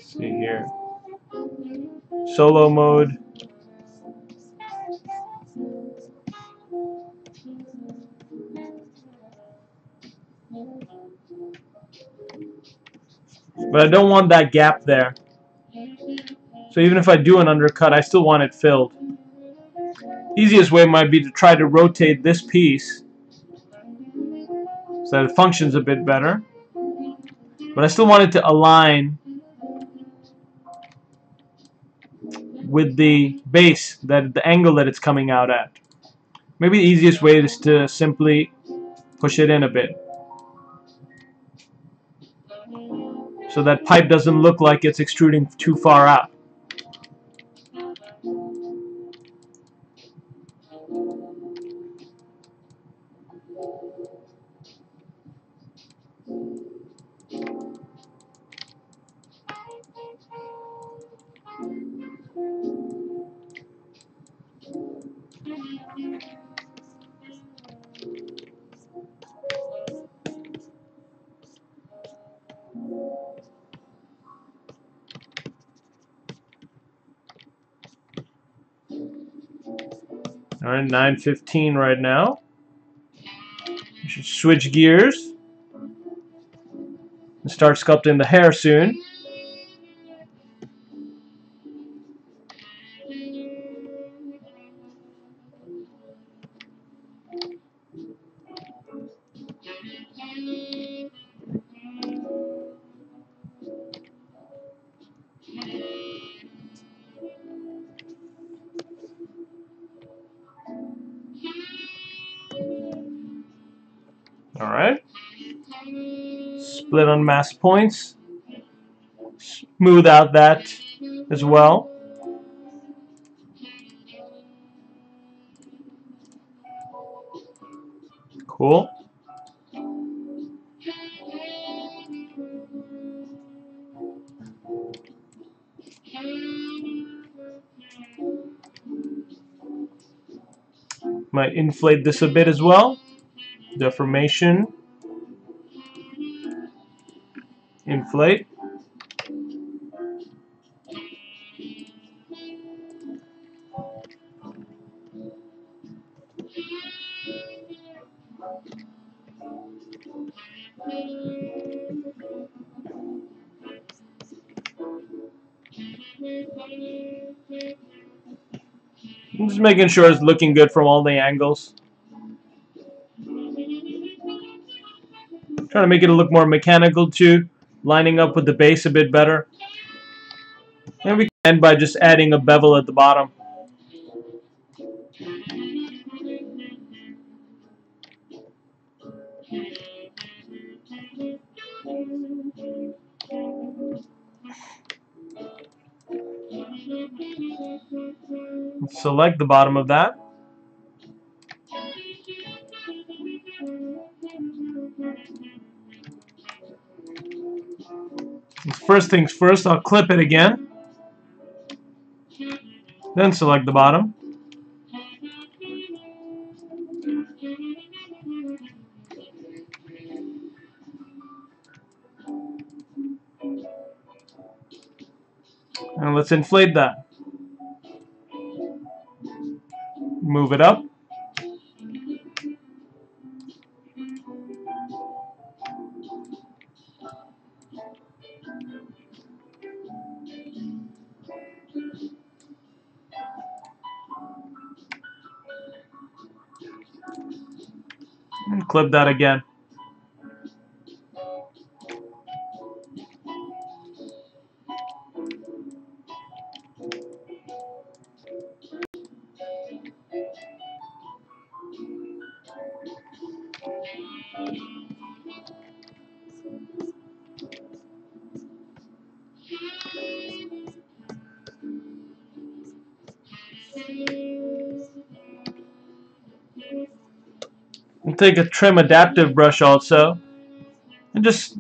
see here. Solo mode. But I don't want that gap there. So even if I do an undercut, I still want it filled. Easiest way might be to try to rotate this piece so that it functions a bit better. But I still want it to align with the base, the angle that it's coming out at. Maybe the easiest way is to simply push it in a bit, so that pipe doesn't look like it's extruding too far out. Alright, 9:15 right now. We should switch gears and start sculpting the hair soon. Alright. Split on mask points. Smooth out that as well. Cool. Might inflate this a bit as well. Deformation. Inflate. I'm just making sure it's looking good from all the angles. Trying to make it look more mechanical too, lining up with the base a bit better. And we can end by just adding a bevel at the bottom. Select the bottom of that. First things first, I'll clip it again. Then select the bottom. And let's inflate that. Move it up. And clip that again. We'll take a trim adaptive brush also and just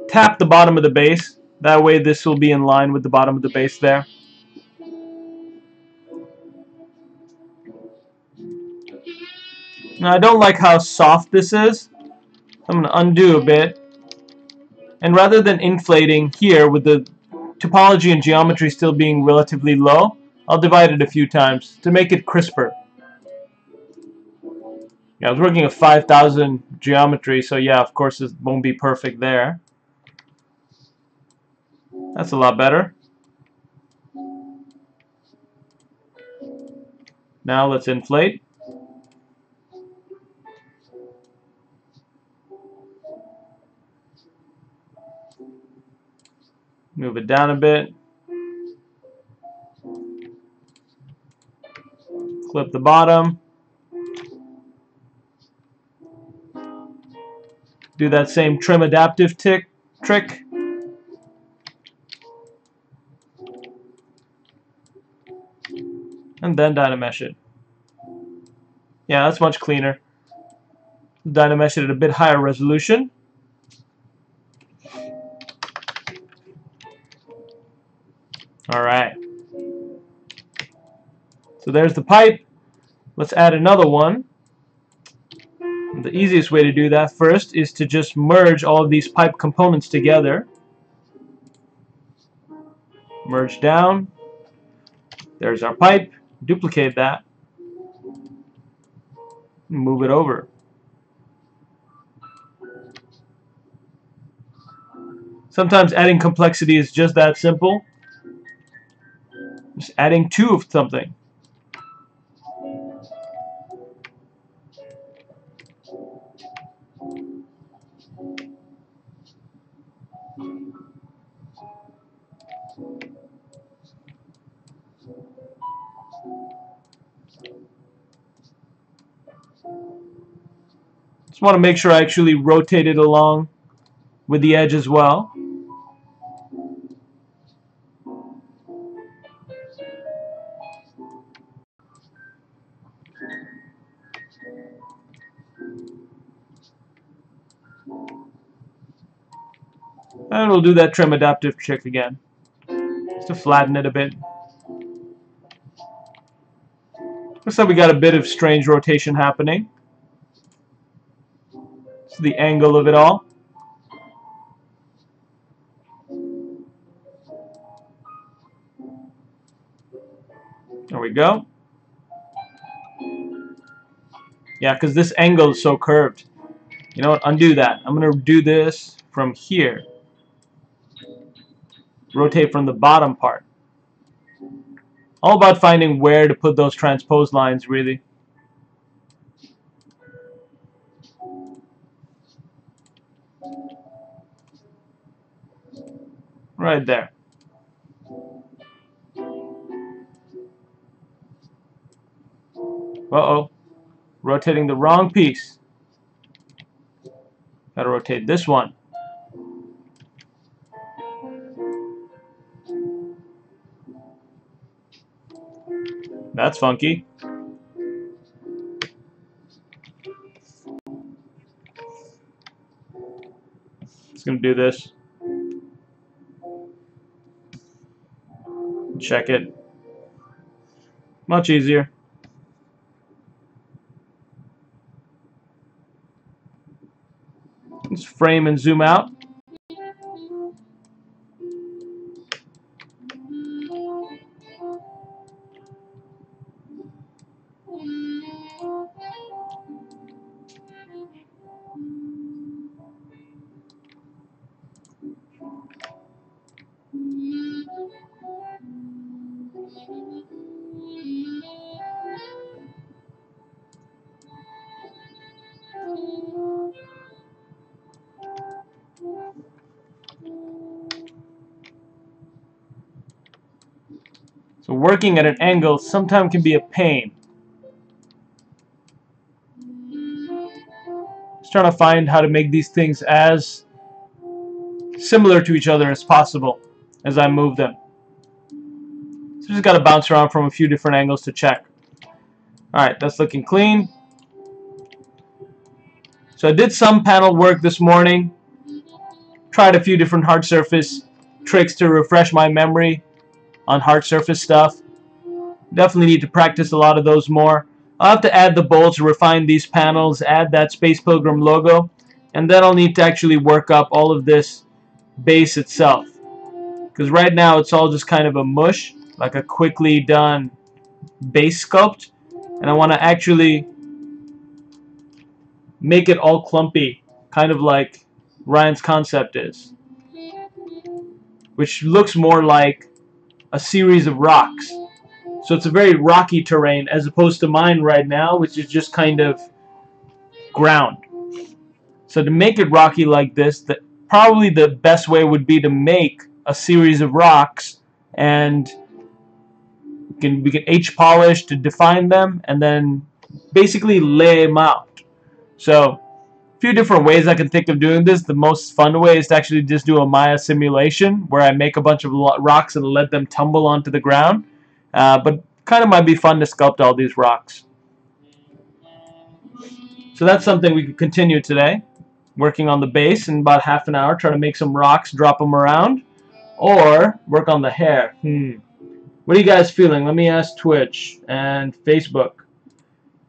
tap the bottom of the base. That way this will be in line with the bottom of the base there. Now I don't like how soft this is. I'm going to undo a bit. And rather than inflating here with the topology and geometry still being relatively low, I'll divide it a few times to make it crisper. Yeah, I was working at 5,000 geometry, so yeah, of course it won't be perfect there. That's a lot better. Now let's inflate. Move it down a bit. Clip the bottom. Do that same trim adaptive trick. And then Dynamesh it. Yeah, that's much cleaner. Dynamesh it at a bit higher resolution. Alright. So there's the pipe. Let's add another one. The easiest way to do that first is to just merge all of these pipe components together. Merge down. There's our pipe. Duplicate that. Move it over. Sometimes adding complexity is just that simple. Just adding two of something. Just want to make sure I actually rotate it along with the edge as well. And we'll do that trim adaptive trick again, just to flatten it a bit. Looks like we got a bit of strange rotation happening. It's the angle of it all. There we go. Yeah, because this angle is so curved. You know what? Undo that. I'm going to do this from here. Rotate from the bottom part. All about finding where to put those transposed lines, really. Right there. Uh-oh. Rotating the wrong piece. Gotta rotate this one. That's funky. Just gonna do this. check it. Much easier. Let's frame and zoom out. So working at an angle sometimes can be a pain. Just trying to find how to make these things as similar to each other as possible as I move them. So just got to bounce around from a few different angles to check. Alright, that's looking clean. So I did some panel work this morning. Tried a few different hard surface tricks to refresh my memory on hard surface stuff. Definitely need to practice a lot of those more. I'll have to add the bolts, refine these panels, add that Space Pilgrim logo, and then I'll need to actually work up all of this base itself. Because right now it's all just kind of a mush, like a quickly done base sculpt, and I want to actually make it all clumpy, kind of like Ryan's concept is, which looks more like a series of rocks. So it's a very rocky terrain as opposed to mine right now, which is just kind of ground. So to make it rocky like this, probably the best way would be to make a series of rocks, and we can H-polish to define them and then basically lay them out. So a few different ways I can think of doing this. The most fun way is to actually just do a Maya simulation where I make a bunch of rocks and let them tumble onto the ground. But kind of might be fun to sculpt all these rocks. So that's something we could continue today. Working on the base in about half an hour, try to make some rocks, drop them around, or work on the hair. What are you guys feeling? Let me ask Twitch and Facebook.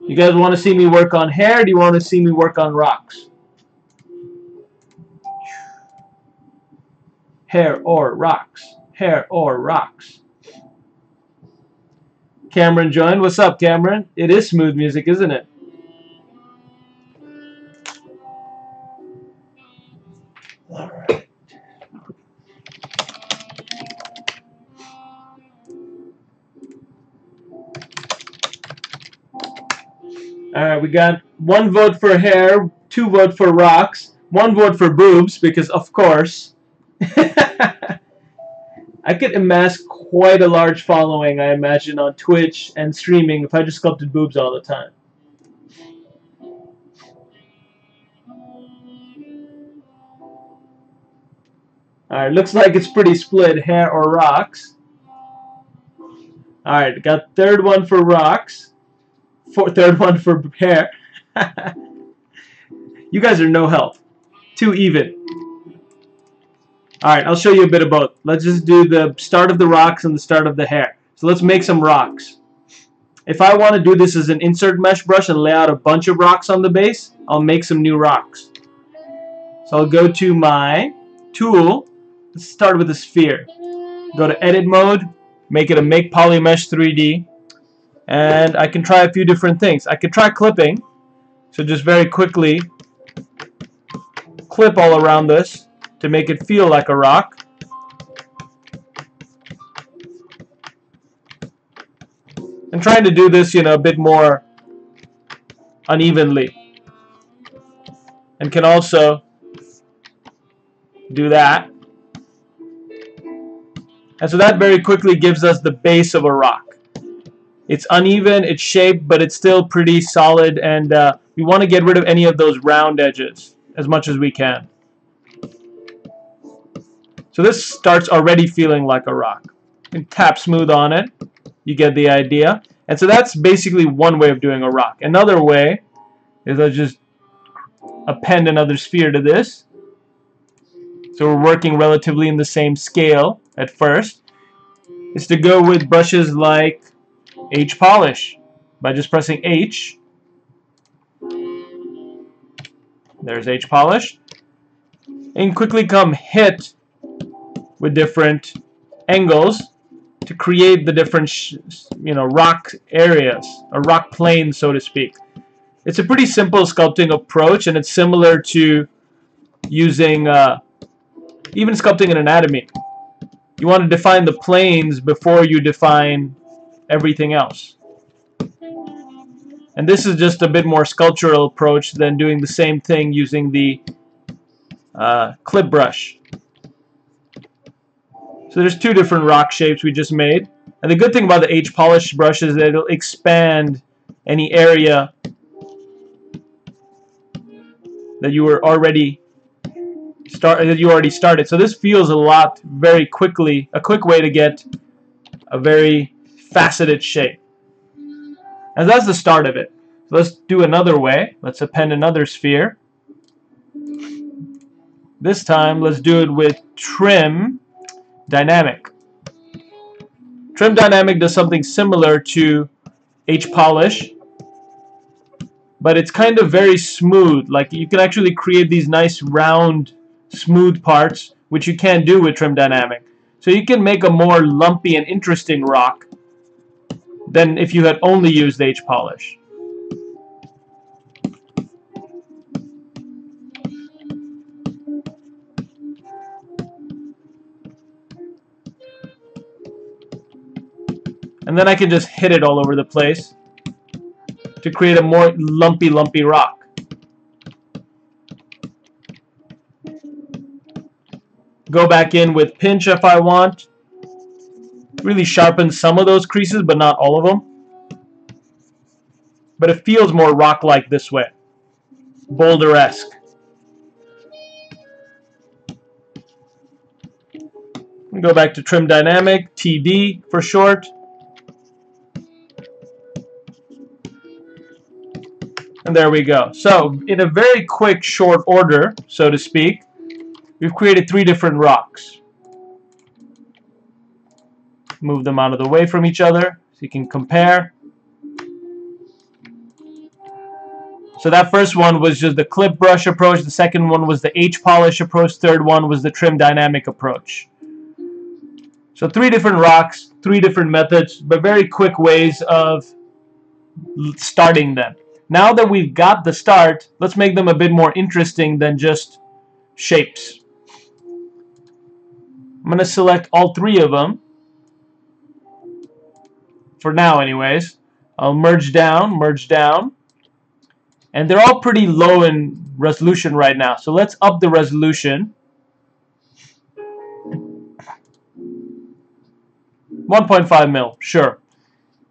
You guys want to see me work on hair, or do you want to see me work on rocks? Hair or rocks? Hair or rocks? Cameron joined. What's up, Cameron? It is smooth music, isn't it? Alright. Alright, we got 1 vote for hair, 2 vote for rocks, 1 vote for boobs, because of course I could amass quite a large following, I imagine, on Twitch and streaming if I just sculpted boobs all the time. Alright, looks like it's pretty split, hair or rocks. Alright, got 3rd one for rocks, 3rd one for hair. You guys are no help. Too even. Alright, I'll show you a bit of both. Let's just do the start of the rocks and the start of the hair. So let's make some rocks. If I want to do this as an insert mesh brush and lay out a bunch of rocks on the base, I'll make some new rocks. So I'll go to my tool. Let's start with a sphere. Go to edit mode, make it a make polymesh 3D, and I can try a few different things. I could try clipping, so just very quickly clip all around this to make it feel like a rock. I'm trying to do this, a bit more unevenly, and can also do that. And so that very quickly gives us the base of a rock. It's uneven, it's shaped, but it's still pretty solid, and we want to get rid of any of those round edges as much as we can. So this starts already feeling like a rock. You can tap smooth on it. You get the idea. And so that's basically one way of doing a rock. Another way is I just append another sphere to this. So we're working relatively in the same scale at first. is to go with brushes like H polish. By just pressing H, there's H polish, and quickly come hit with different angles to create the different rock areas, or rock planes, so to speak. It's a pretty simple sculpting approach, and it's similar to using even sculpting in anatomy. You want to define the planes before you define everything else. And this is just a bit more sculptural approach than doing the same thing using the clip brush. So there's two different rock shapes we just made. And the good thing about the H polish brush is that it'll expand any area that you were already started. So this feels a lot very quickly, a quick way to get a very faceted shape. And that's the start of it. So let's do another way. Let's append another sphere. This time let's do it with trim dynamic. Trim dynamic does something similar to H polish, but it's kind of very smooth. Like, you can actually create these nice round smooth parts, which you can't do with trim dynamic. So you can make a more lumpy and interesting rock than if you had only used H polish. And then I can just hit it all over the place to create a more lumpy rock. Go back in with pinch if I want. Really sharpen some of those creases, but not all of them. But it feels more rock-like this way. Boulder-esque. Go back to trim dynamic, TD for short. And there we go. So in a very quick, short order, so to speak, we've created 3 different rocks. Move them out of the way from each other so you can compare. So that first one was just the clip brush approach. The second one was the H polish approach. Third one was the trim dynamic approach. So 3 different rocks, 3 different methods, but very quick ways of starting them. Now that we've got the start, let's make them a bit more interesting than just shapes. I'm going to select all 3 of them. For now anyways. I'll merge down. And they're all pretty low in resolution right now. So let's up the resolution. 1.5 mil, sure.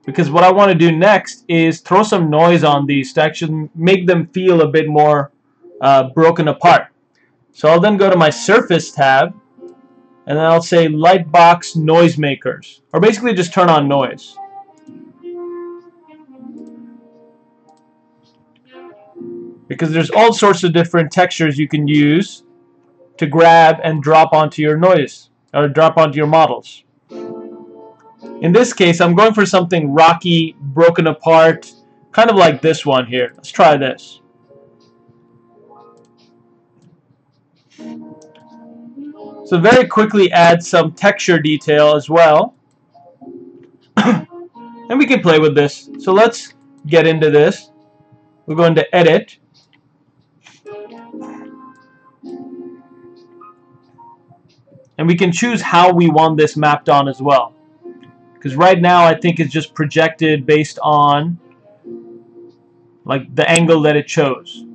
Because what I want to do next is throw some noise on these to actually make them feel a bit more broken apart. So I'll then go to my Surface tab, and then I'll say Lightbox Noisemakers, or basically just turn on noise. Because there's all sorts of different textures you can use to grab and drop onto your noise, or drop onto your models. In this case, I'm going for something rocky, broken apart, kind of like this one here. Let's try this. So very quickly add some texture detail as well. And we can play with this. So let's get into this. We're going to edit. And we can choose how we want this mapped on as well. Because right now I think it's just projected based on like the angle that it chose.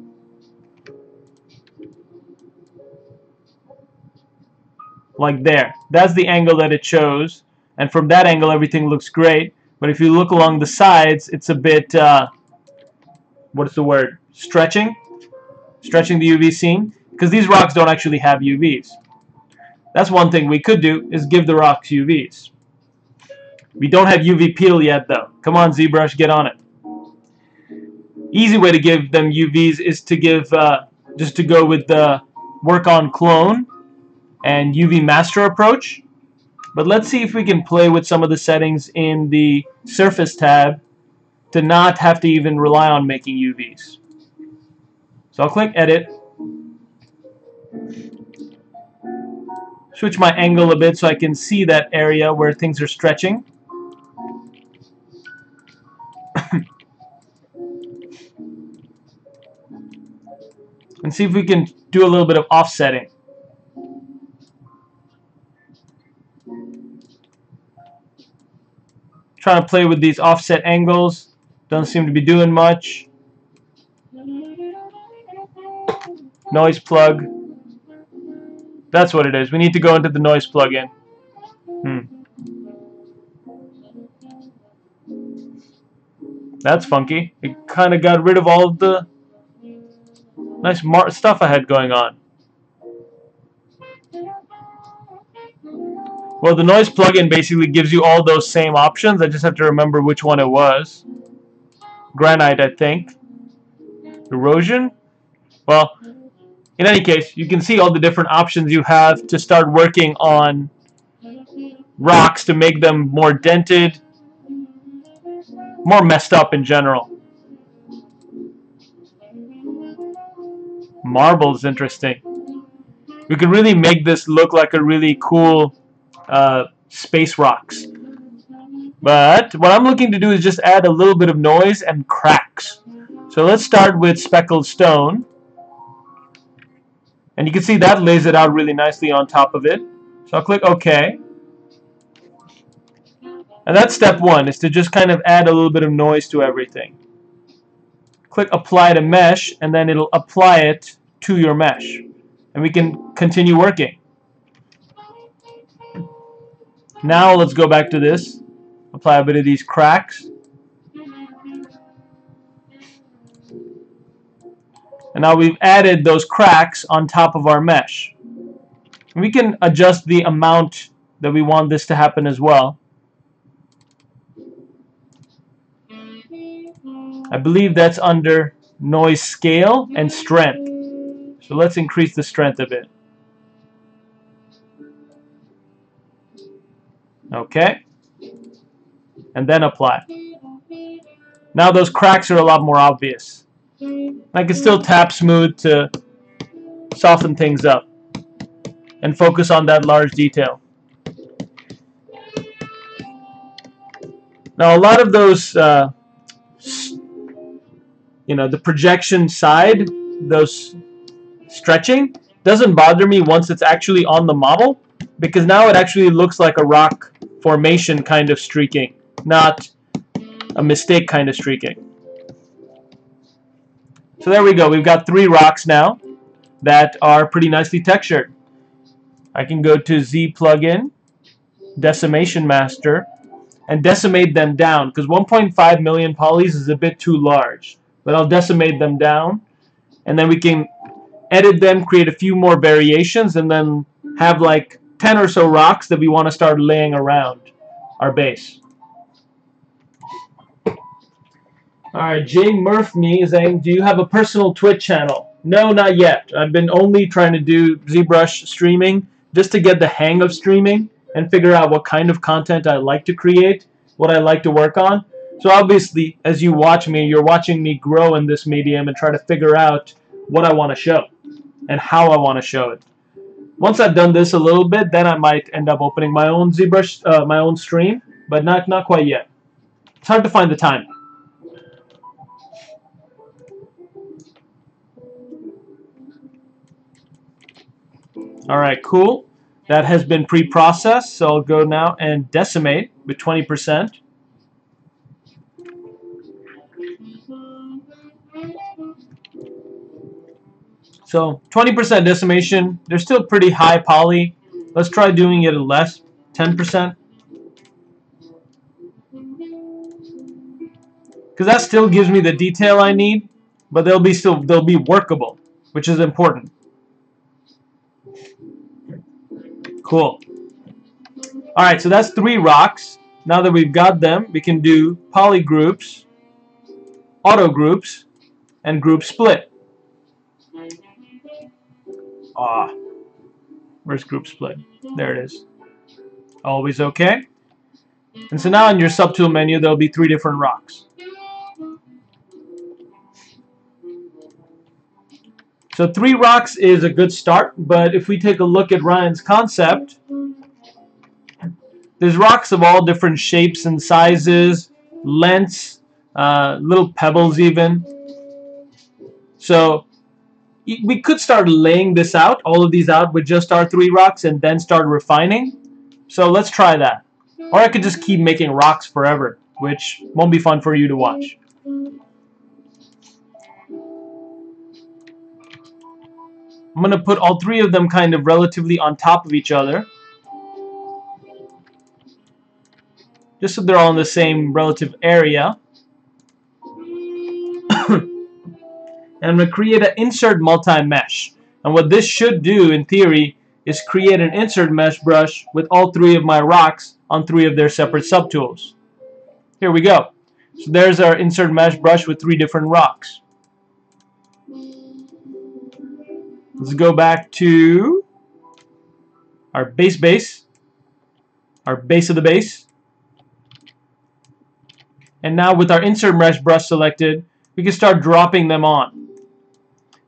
Like there. That's the angle that it chose. And from that angle everything looks great. But if you look along the sides, it's a bit, what's the word? Stretching the UV scene. Because these rocks don't actually have UVs. That's one thing we could do, is give the rocks UVs. We don't have UV peel yet though. Come on ZBrush, get on it. Easy way to give them UVs is to give, just to go with the work on clone and UV master approach. But let's see if we can play with some of the settings in the Surface tab to not have to even rely on making UVs. So I'll click Edit. Switch my angle a bit so I can see that area where things are stretching. And see if we can do a little bit of offsetting. Trying to play with these offset angles. Doesn't seem to be doing much. Noise plug. That's what it is. We need to go into the noise plugin. That's funky. It kind of got rid of all of the nice stuff I had going on. Well, the noise plugin basically gives you all those same options. I just have to remember which one it was. Granite, I think. Erosion? Well, in any case, you can see all the different options you have to start working on rocks to make them more dented, more messed up in general. Marble is interesting. We can really make this look like a really cool space rocks. But what I'm looking to do is just add a little bit of noise and cracks. So let's start with speckled stone. And you can see that lays it out really nicely on top of it. So I'll click OK. And that's step one, is to just kind of add a little bit of noise to everything. Click Apply to Mesh, and then it'll apply it to your mesh. And we can continue working. Now let's go back to this. Apply a bit of these cracks. And now we've added those cracks on top of our mesh. We can adjust the amount that we want this to happen as well. I believe that's under noise scale and strength. So let's increase the strength a bit. Okay. And then apply. Now those cracks are a lot more obvious. I can still tap smooth to soften things up and focus on that large detail. Now a lot of those, the projection side, those stretching, doesn't bother me once it's actually on the model, because now it actually looks like a rock formation kind of streaking, not a mistake kind of streaking. So there we go. We've got 3 rocks now that are pretty nicely textured. I can go to Z plugin, Decimation Master, and decimate them down, because 1.5 million polys is a bit too large. But I'll decimate them down, and then we can edit them, create a few more variations, and then have like 10 or so rocks that we want to start laying around our base. Alright, Jay Murphy is saying, do you have a personal Twitch channel? No, not yet. I've been only trying to do ZBrush streaming just to get the hang of streaming and figure out what kind of content I like to create, what I like to work on. So obviously, as you watch me, you're watching me grow in this medium and try to figure out what I want to show and how I want to show it. Once I've done this a little bit, then I might end up opening my own ZBrush, my own stream, but not quite yet. It's hard to find the time. Alright, cool. That has been pre-processed, so I'll go now and decimate with 20%. So 20% decimation. They're still pretty high poly. Let's try doing it at less, 10%. Because that still gives me the detail I need, but they'll be workable, which is important. Cool. Alright, so that's 3 rocks. Now that we've got them, we can do poly groups, auto groups, and group split. Where's group split? There it is. Always okay. And so now in your subtool menu, there'll be 3 different rocks. So 3 rocks is a good start, but if we take a look at Ryan's concept, there's rocks of all different shapes and sizes, lengths, little pebbles even. So we could start laying this out, all of these out with just our 3 rocks and then start refining. So let's try that. Or I could just keep making rocks forever, which won't be fun for you to watch. I'm going to put all 3 of them kind of relatively on top of each other, just so they're all in the same relative area. And I'm going to create an insert multi-mesh. And what this should do, in theory, is create an insert mesh brush with all 3 of my rocks on 3 of their separate subtools. Here we go. So there's our insert mesh brush with 3 different rocks. Let's go back to our base, our base of the base. And now with our insert mesh brush selected, we can start dropping them on.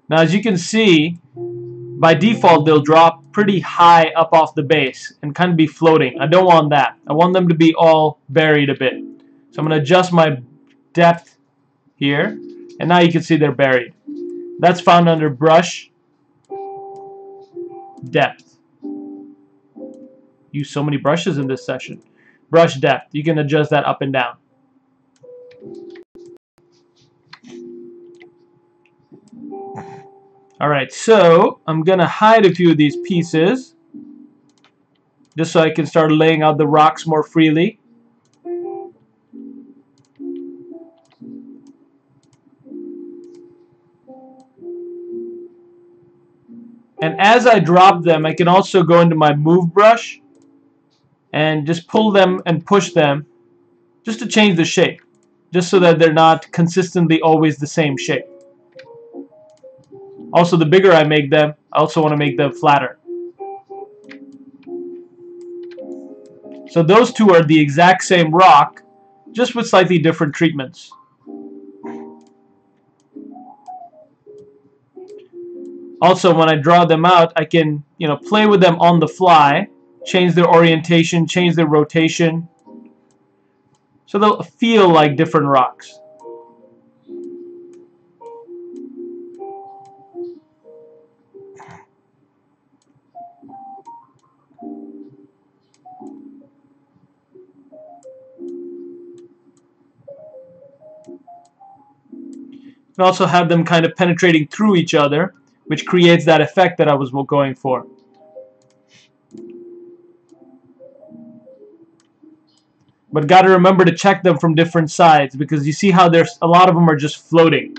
Now as you can see, by default they'll drop pretty high up off the base and kind of be floating. I don't want that. I want them to be all buried a bit. So I'm going to adjust my depth here, and now you can see they're buried. That's found under Brush, Depth. Use so many brushes in this session. Brush Depth. You can adjust that up and down. Alright, so I'm going to hide a few of these pieces just so I can start laying out the rocks more freely. And as I drop them, I can also go into my Move brush and just pull them and push them just to change the shape, just so that they're not consistently always the same shape. Also, the bigger I make them, I also want to make them flatter. So those 2 are the exact same rock, just with slightly different treatments. Also, when I draw them out, I can, play with them on the fly, change their orientation, change their rotation, so they'll feel like different rocks. And also have them kind of penetrating through each other, which creates that effect that I was going for. But got to remember to check them from different sides, because you see how there's a lot of them are just floating.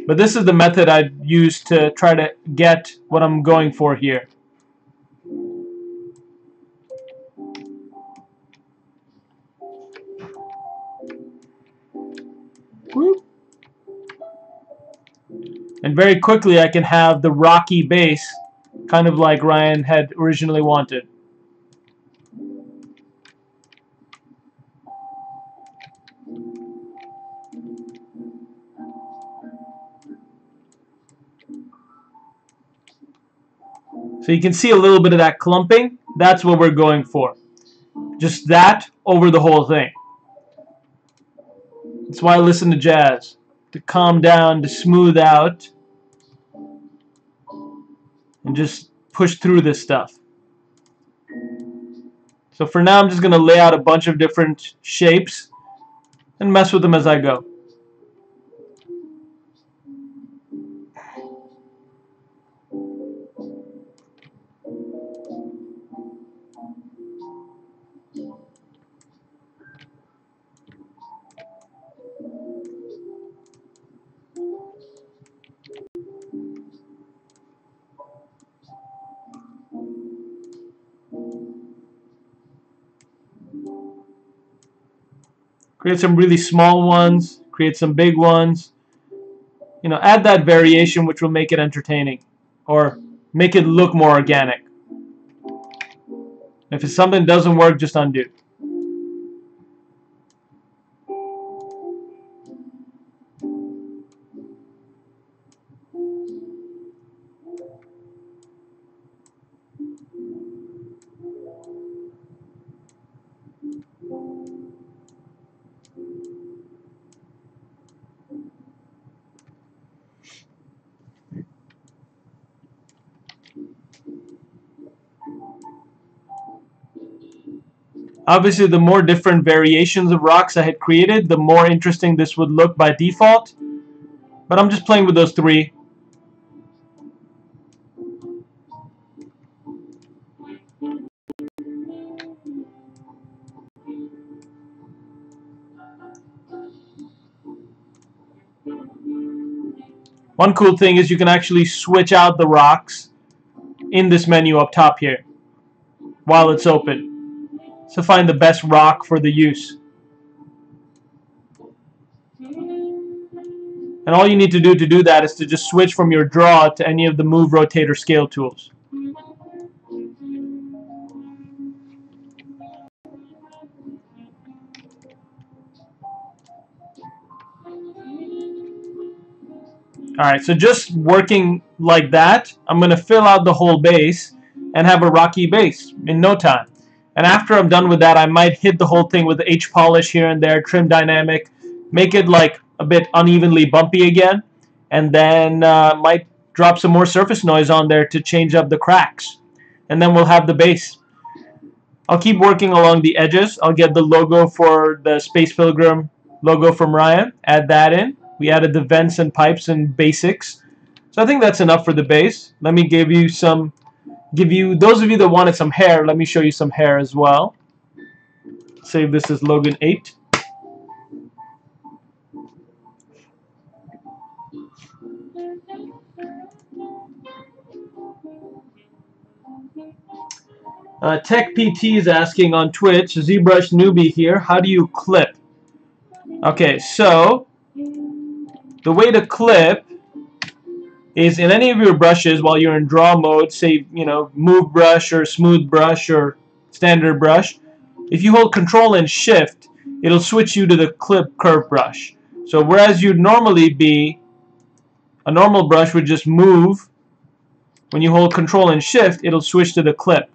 But this is the method I use to try to get what I'm going for here. Whoop. And very quickly I can have the rocky base, kind of like Ryan had originally wanted. So you can see a little bit of that clumping. That's what we're going for. Just that over the whole thing. That's why I listen to jazz. To calm down, to smooth out, and just push through this stuff. So for now I'm just going to lay out a bunch of different shapes and mess with them as I go. Create some really small ones, create some big ones. Add that variation which will make it entertaining or make it look more organic. If something doesn't work, just undo. Obviously, the more different variations of rocks I had created, the more interesting this would look by default. But I'm just playing with those three. One cool thing is you can actually switch out the rocks in this menu up top here while it's open. So find the best rock for the use. And all you need to do that is to just switch from your draw to any of the move, rotate, or scale tools. Alright, so just working like that, I'm going to fill out the whole base and have a rocky base in no time. And after I'm done with that, I might hit the whole thing with the H polish here and there, trim dynamic, make it like a bit unevenly bumpy again, and then might drop some more surface noise on there to change up the cracks. And then we'll have the base. I'll keep working along the edges. I'll get the logo for the Space Pilgrim logo from Ryan, add that in. We added the vents and pipes and basics. So I think that's enough for the base. Let me give you those of you that wanted some hair, let me show you some hair as well. Save this as Logan 8. Tech PT is asking on Twitch, ZBrush newbie here, how do you clip? Okay, so the way to clip is in any of your brushes while you're in draw mode, say, move brush or smooth brush or standard brush. If you hold Control and Shift, it'll switch you to the clip curve brush. So whereas you'd normally be, a normal brush would just move. When you hold Control and Shift, it'll switch to the clip.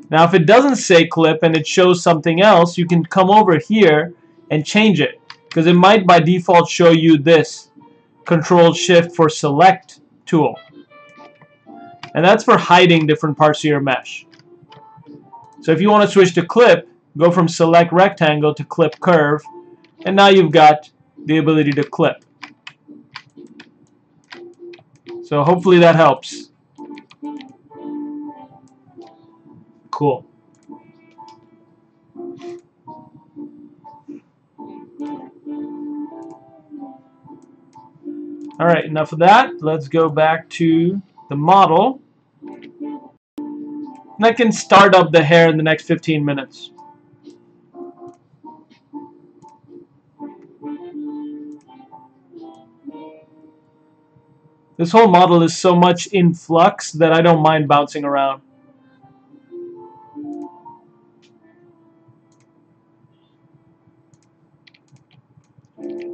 Now if it doesn't say clip and it shows something else, you can come over here and change it, because it might by default show you this Control Shift for select tool, and that's for hiding different parts of your mesh. So if you want to switch to clip, go from select rectangle to clip curve, and now you've got the ability to clip. So hopefully that helps. Cool. Alright, enough of that. Let's go back to the model. And I can start up the hair in the next 15 minutes. This whole model is so much in flux that I don't mind bouncing around.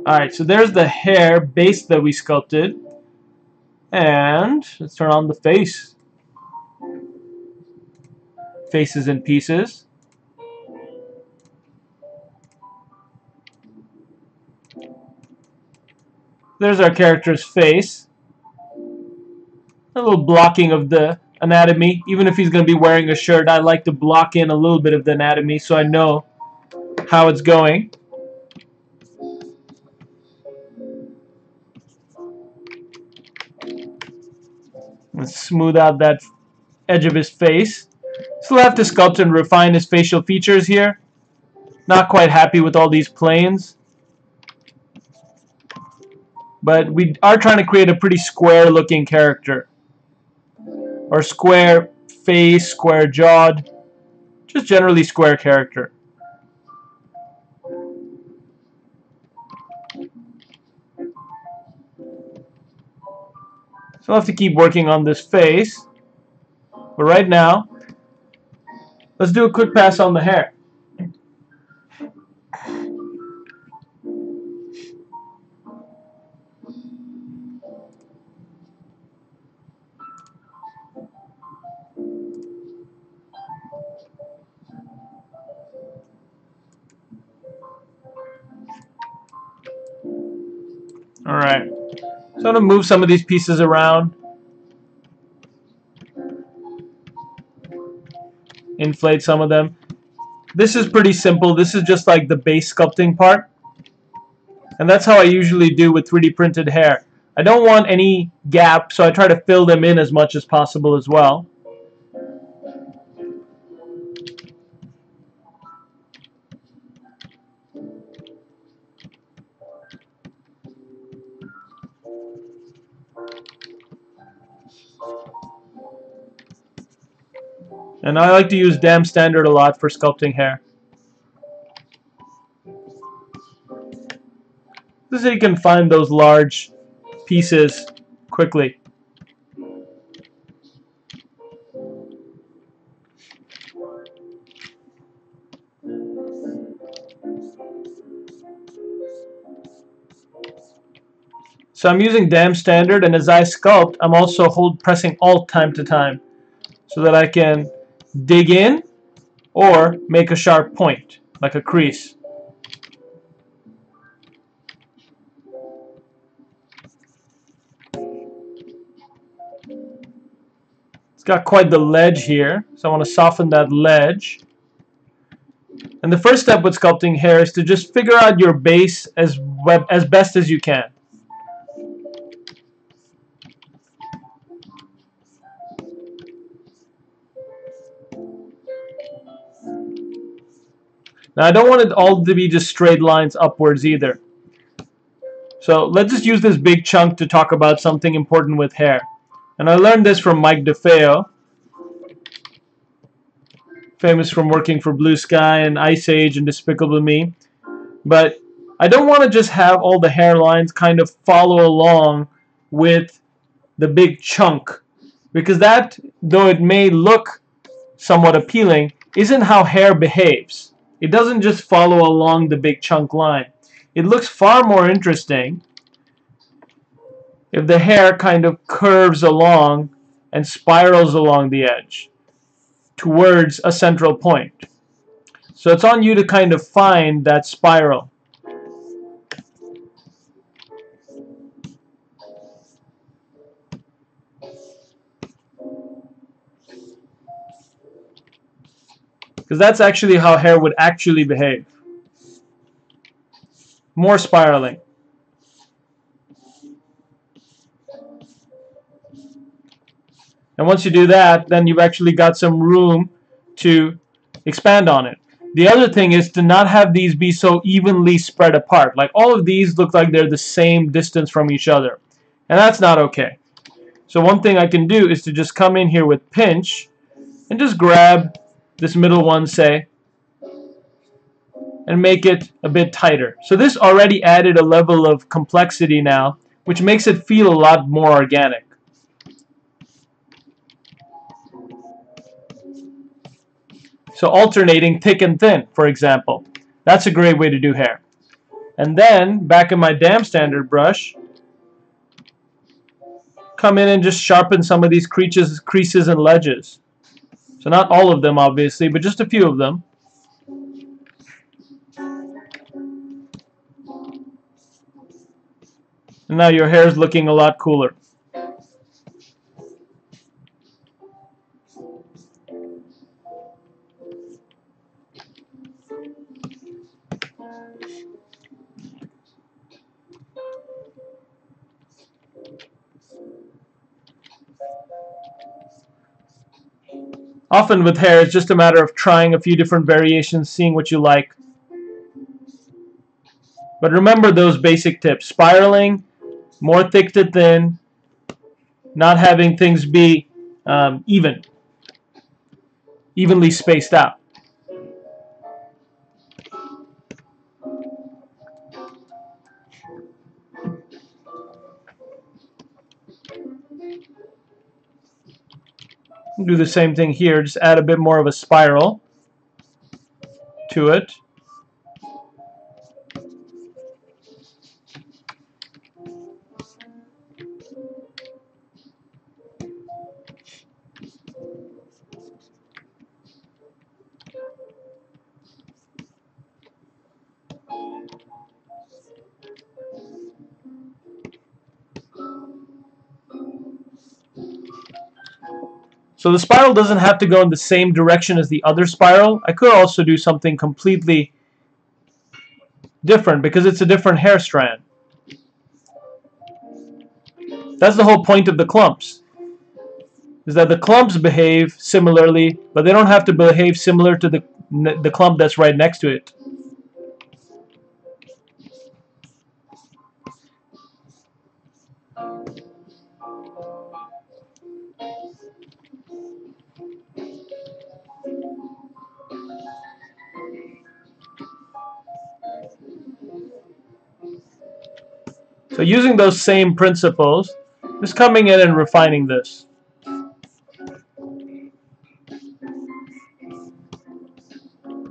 Alright, so there's the hair base that we sculpted. And let's turn on the face. Faces and pieces. There's our character's face. A little blocking of the anatomy. Even if he's going to be wearing a shirt, I like to block in a little bit of the anatomy so I know how it's going. Let's smooth out that edge of his face. Still have to sculpt and refine his facial features here. Not quite happy with all these planes. But we are trying to create a pretty square looking character. Or square face, square jawed. Just generally square character. So I'll have to keep working on this face. But right now, Let's do a quick pass on the hair. Alright, so I'm going to move some of these pieces around. Inflate some of them. This is pretty simple. This is just like the base sculpting part. And that's how I usually do with 3D printed hair. I don't want any gap, so I try to fill them in as much as possible as well. And I like to use Dam Standard a lot for sculpting hair. This is how you can find those large pieces quickly. So I'm using Dam Standard, and as I sculpt, I'm also pressing Alt time to time so that I can dig in or make a sharp point, like a crease. It's got quite the ledge here, so I want to soften that ledge. And the first step with sculpting hair is to just figure out your base as best as you can. Now I don't want it all to be just straight lines upwards either. So let's just use this big chunk to talk about something important with hair. And I learned this from Mike DeFeo, famous from working for Blue Sky and Ice Age and Despicable Me. But I don't want to just have all the hairlines kind of follow along with the big chunk, because that, though it may look somewhat appealing, isn't how hair behaves. It doesn't just follow along the big chunk line. It looks far more interesting if the hair kind of curves along and spirals along the edge towards a central point. So it's on you to kind of find that spiral. Because that's actually how hair would actually behave. More spiraling. And once you do that, then you've actually got some room to expand on it. The other thing is to not have these be so evenly spread apart. Like all of these look like they're the same distance from each other. And that's not okay. So one thing I can do is to just come in here with pinch and just grab this middle one, say, and make it a bit tighter. So this already added a level of complexity now, which makes it feel a lot more organic. So alternating thick and thin, for example. That's a great way to do hair. And then, back in my Dam Standard brush, come in and just sharpen some of these creases and ledges. So not all of them, obviously, but just a few of them. And now your hair is looking a lot cooler. Often with hair, it's just a matter of trying a few different variations, seeing what you like. But remember those basic tips. Spiraling, more thick to thin, not having things be evenly spaced out. Do the same thing here, just add a bit more of a spiral. to it. So the spiral doesn't have to go in the same direction as the other spiral. I could also do something completely different because it's a different hair strand. That's the whole point of the clumps, is that the clumps behave similarly, but they don't have to behave similar to the clump that's right next to it. So using those same principles, just coming in and refining this. And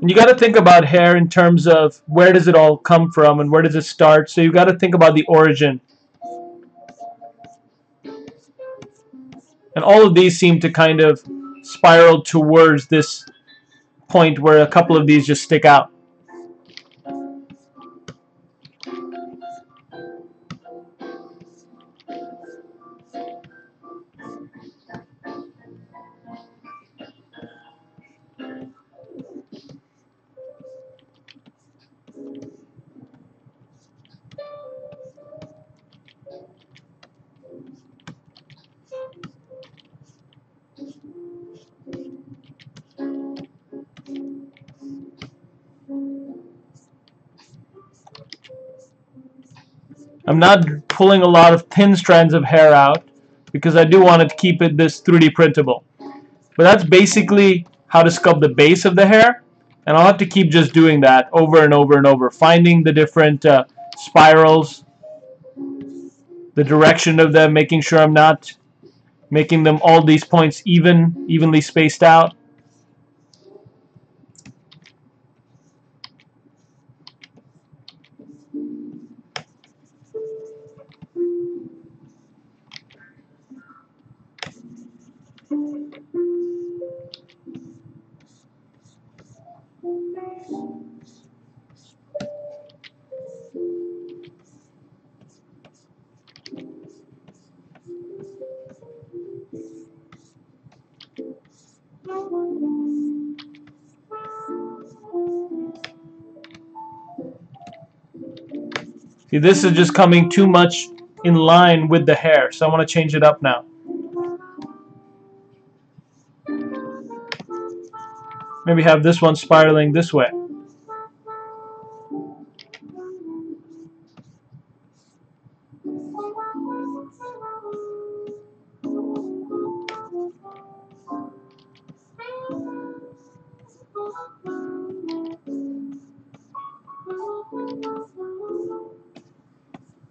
you got to think about hair in terms of where does it all come from and where does it start. So you got to think about the origin. And all of these seem to kind of spiral towards this point where a couple of these just stick out. I'm not pulling a lot of thin strands of hair out because I do want to keep this 3D printable. But that's basically how to sculpt the base of the hair, and I'll have to keep just doing that over and over and over, finding the different spirals, the direction of them, making sure I'm not making them all these points evenly spaced out. See, this is just coming too much in line with the hair, so I want to change it up now. Maybe have this one spiraling this way.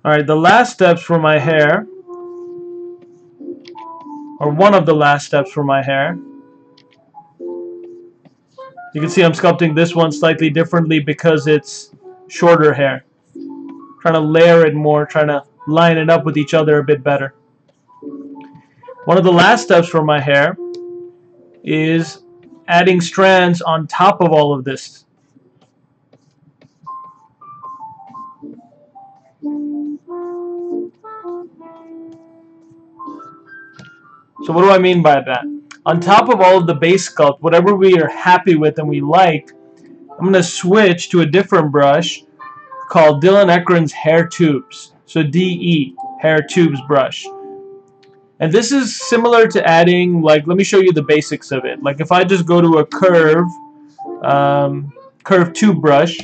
Alright, the last steps for my hair, or one of the last steps for my hair. You can see I'm sculpting this one slightly differently because it's shorter hair. Trying to layer it more, trying to line it up with each other a bit better. One of the last steps for my hair is adding strands on top of all of this. So what do I mean by that? On top of all of the base sculpt, whatever we are happy with and we like, I'm going to switch to a different brush called Dylan Ekron's Hair Tubes. So DE, Hair Tubes brush. And this is similar to adding, like, let me show you the basics of it. Like if I just go to a curve tube brush,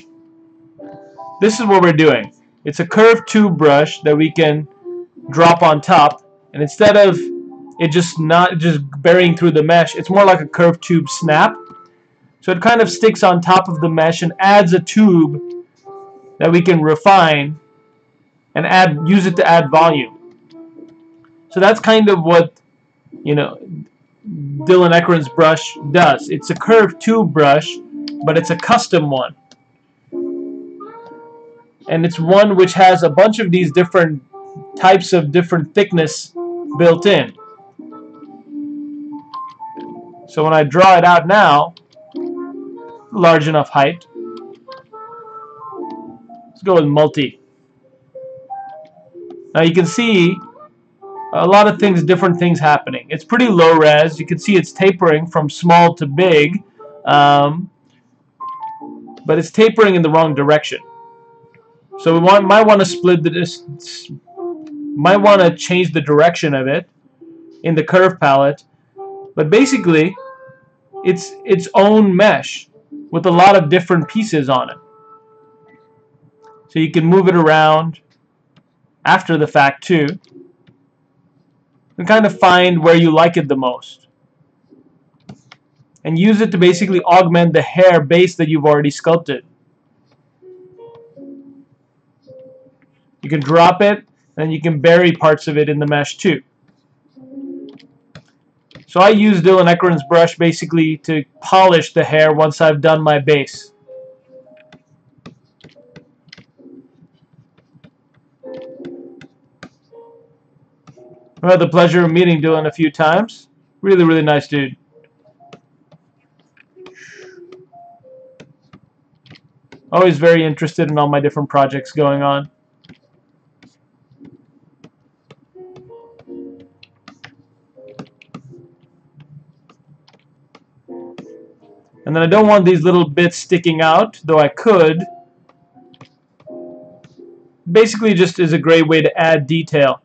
this is what we're doing. It's a curved tube brush that we can drop on top, and instead of it just burying through the mesh, it's more like a curved tube snap. So it kind of sticks on top of the mesh and adds a tube that we can refine and use it to add volume. So that's kind of what, you know, Dylan Ekron's brush does. It's a curved tube brush but it's a custom one. And it's one which has a bunch of these different types of different thickness built in. So when I draw it out now, large enough height. Let's go with multi. Now you can see a lot of things, different things happening. It's pretty low res. You can see it's tapering from small to big, but it's tapering in the wrong direction. So we might want to split the might want to change the direction of it in the curve palette. But basically, it's its own mesh with a lot of different pieces on it. So you can move it around after the fact too, and kind of find where you like it the most, and use it to basically augment the hair base that you've already sculpted. You can drop it, and you can bury parts of it in the mesh too. So I use Dylan Eckeron's brush basically to polish the hair once I've done my base. I've had the pleasure of meeting Dylan a few times. Really, really nice dude. Always very interested in all my different projects going on. And then I don't want these little bits sticking out, though I could. Basically just is a great way to add detail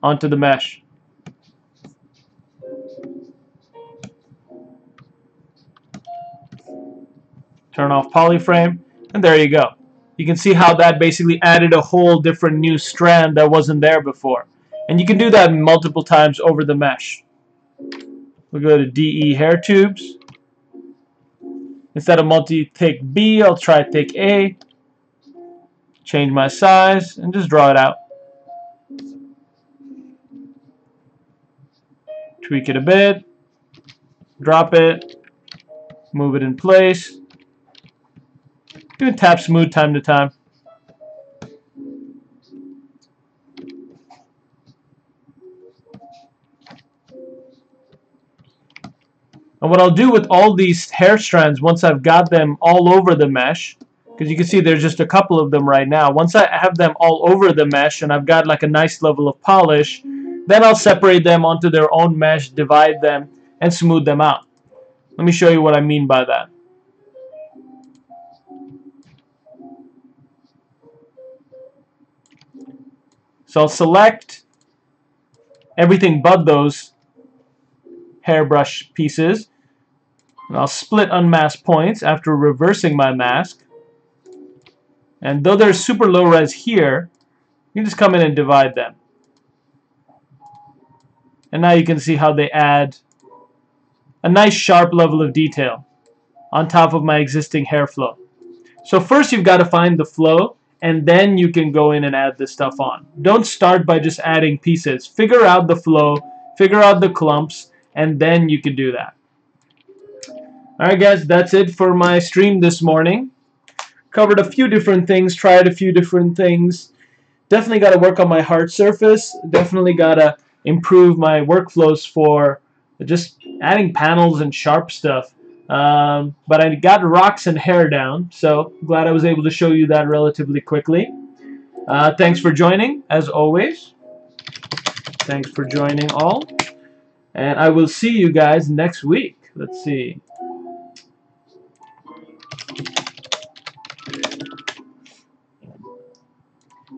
onto the mesh. Turn off polyframe, and there you go. You can see how that basically added a whole different new strand that wasn't there before. And you can do that multiple times over the mesh. We'll go to DE hair tubes. Instead of multi-thick B, I'll try thick A. Change my size and just draw it out. Tweak it a bit. Drop it. Move it in place. You can tap smooth time to time. And what I'll do with all these hair strands, once I've got them all over the mesh, because you can see there's just a couple of them right now. Once I have them all over the mesh and I've got like a nice level of polish, then I'll separate them onto their own mesh, divide them, and smooth them out. Let me show you what I mean by that. So I'll select everything but those hairbrush pieces, and I'll split unmask points after reversing my mask. And though they're super low res here, you can just come in and divide them. And now you can see how they add a nice sharp level of detail on top of my existing hair flow. So first you've got to find the flow, and then you can go in and add this stuff on. Don't start by just adding pieces. Figure out the flow, figure out the clumps, and then you can do that. Alright guys, that's it for my stream this morning. Covered a few different things, tried a few different things. Definitely got to work on my hard surface. Definitely got to improve my workflows for just adding panels and sharp stuff. But I got rocks and hair down, so glad I was able to show you that relatively quickly. Thanks for joining, as always. Thanks for joining all. And I will see you guys next week. Let's see.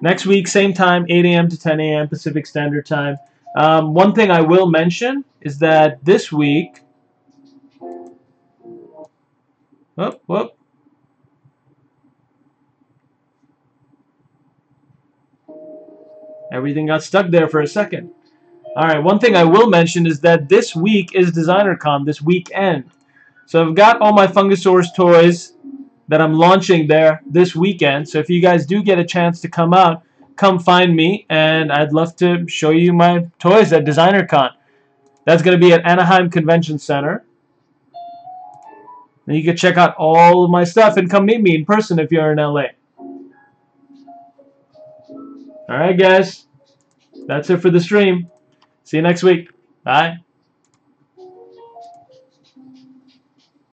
Next week, same time, 8 a.m. to 10 a.m. Pacific Standard Time. One thing I will mention is that this week... Whoop. Everything got stuck there for a second. Alright, one thing I will mention is that this week is DesignerCon, this weekend. So I've got all my Fungus Ores toys that I'm launching there this weekend. So if you guys do get a chance to come out, come find me, and I'd love to show you my toys at DesignerCon. That's going to be at Anaheim Convention Center. And you can check out all of my stuff and come meet me in person if you're in LA. Alright guys, that's it for the stream. See you next week. Bye.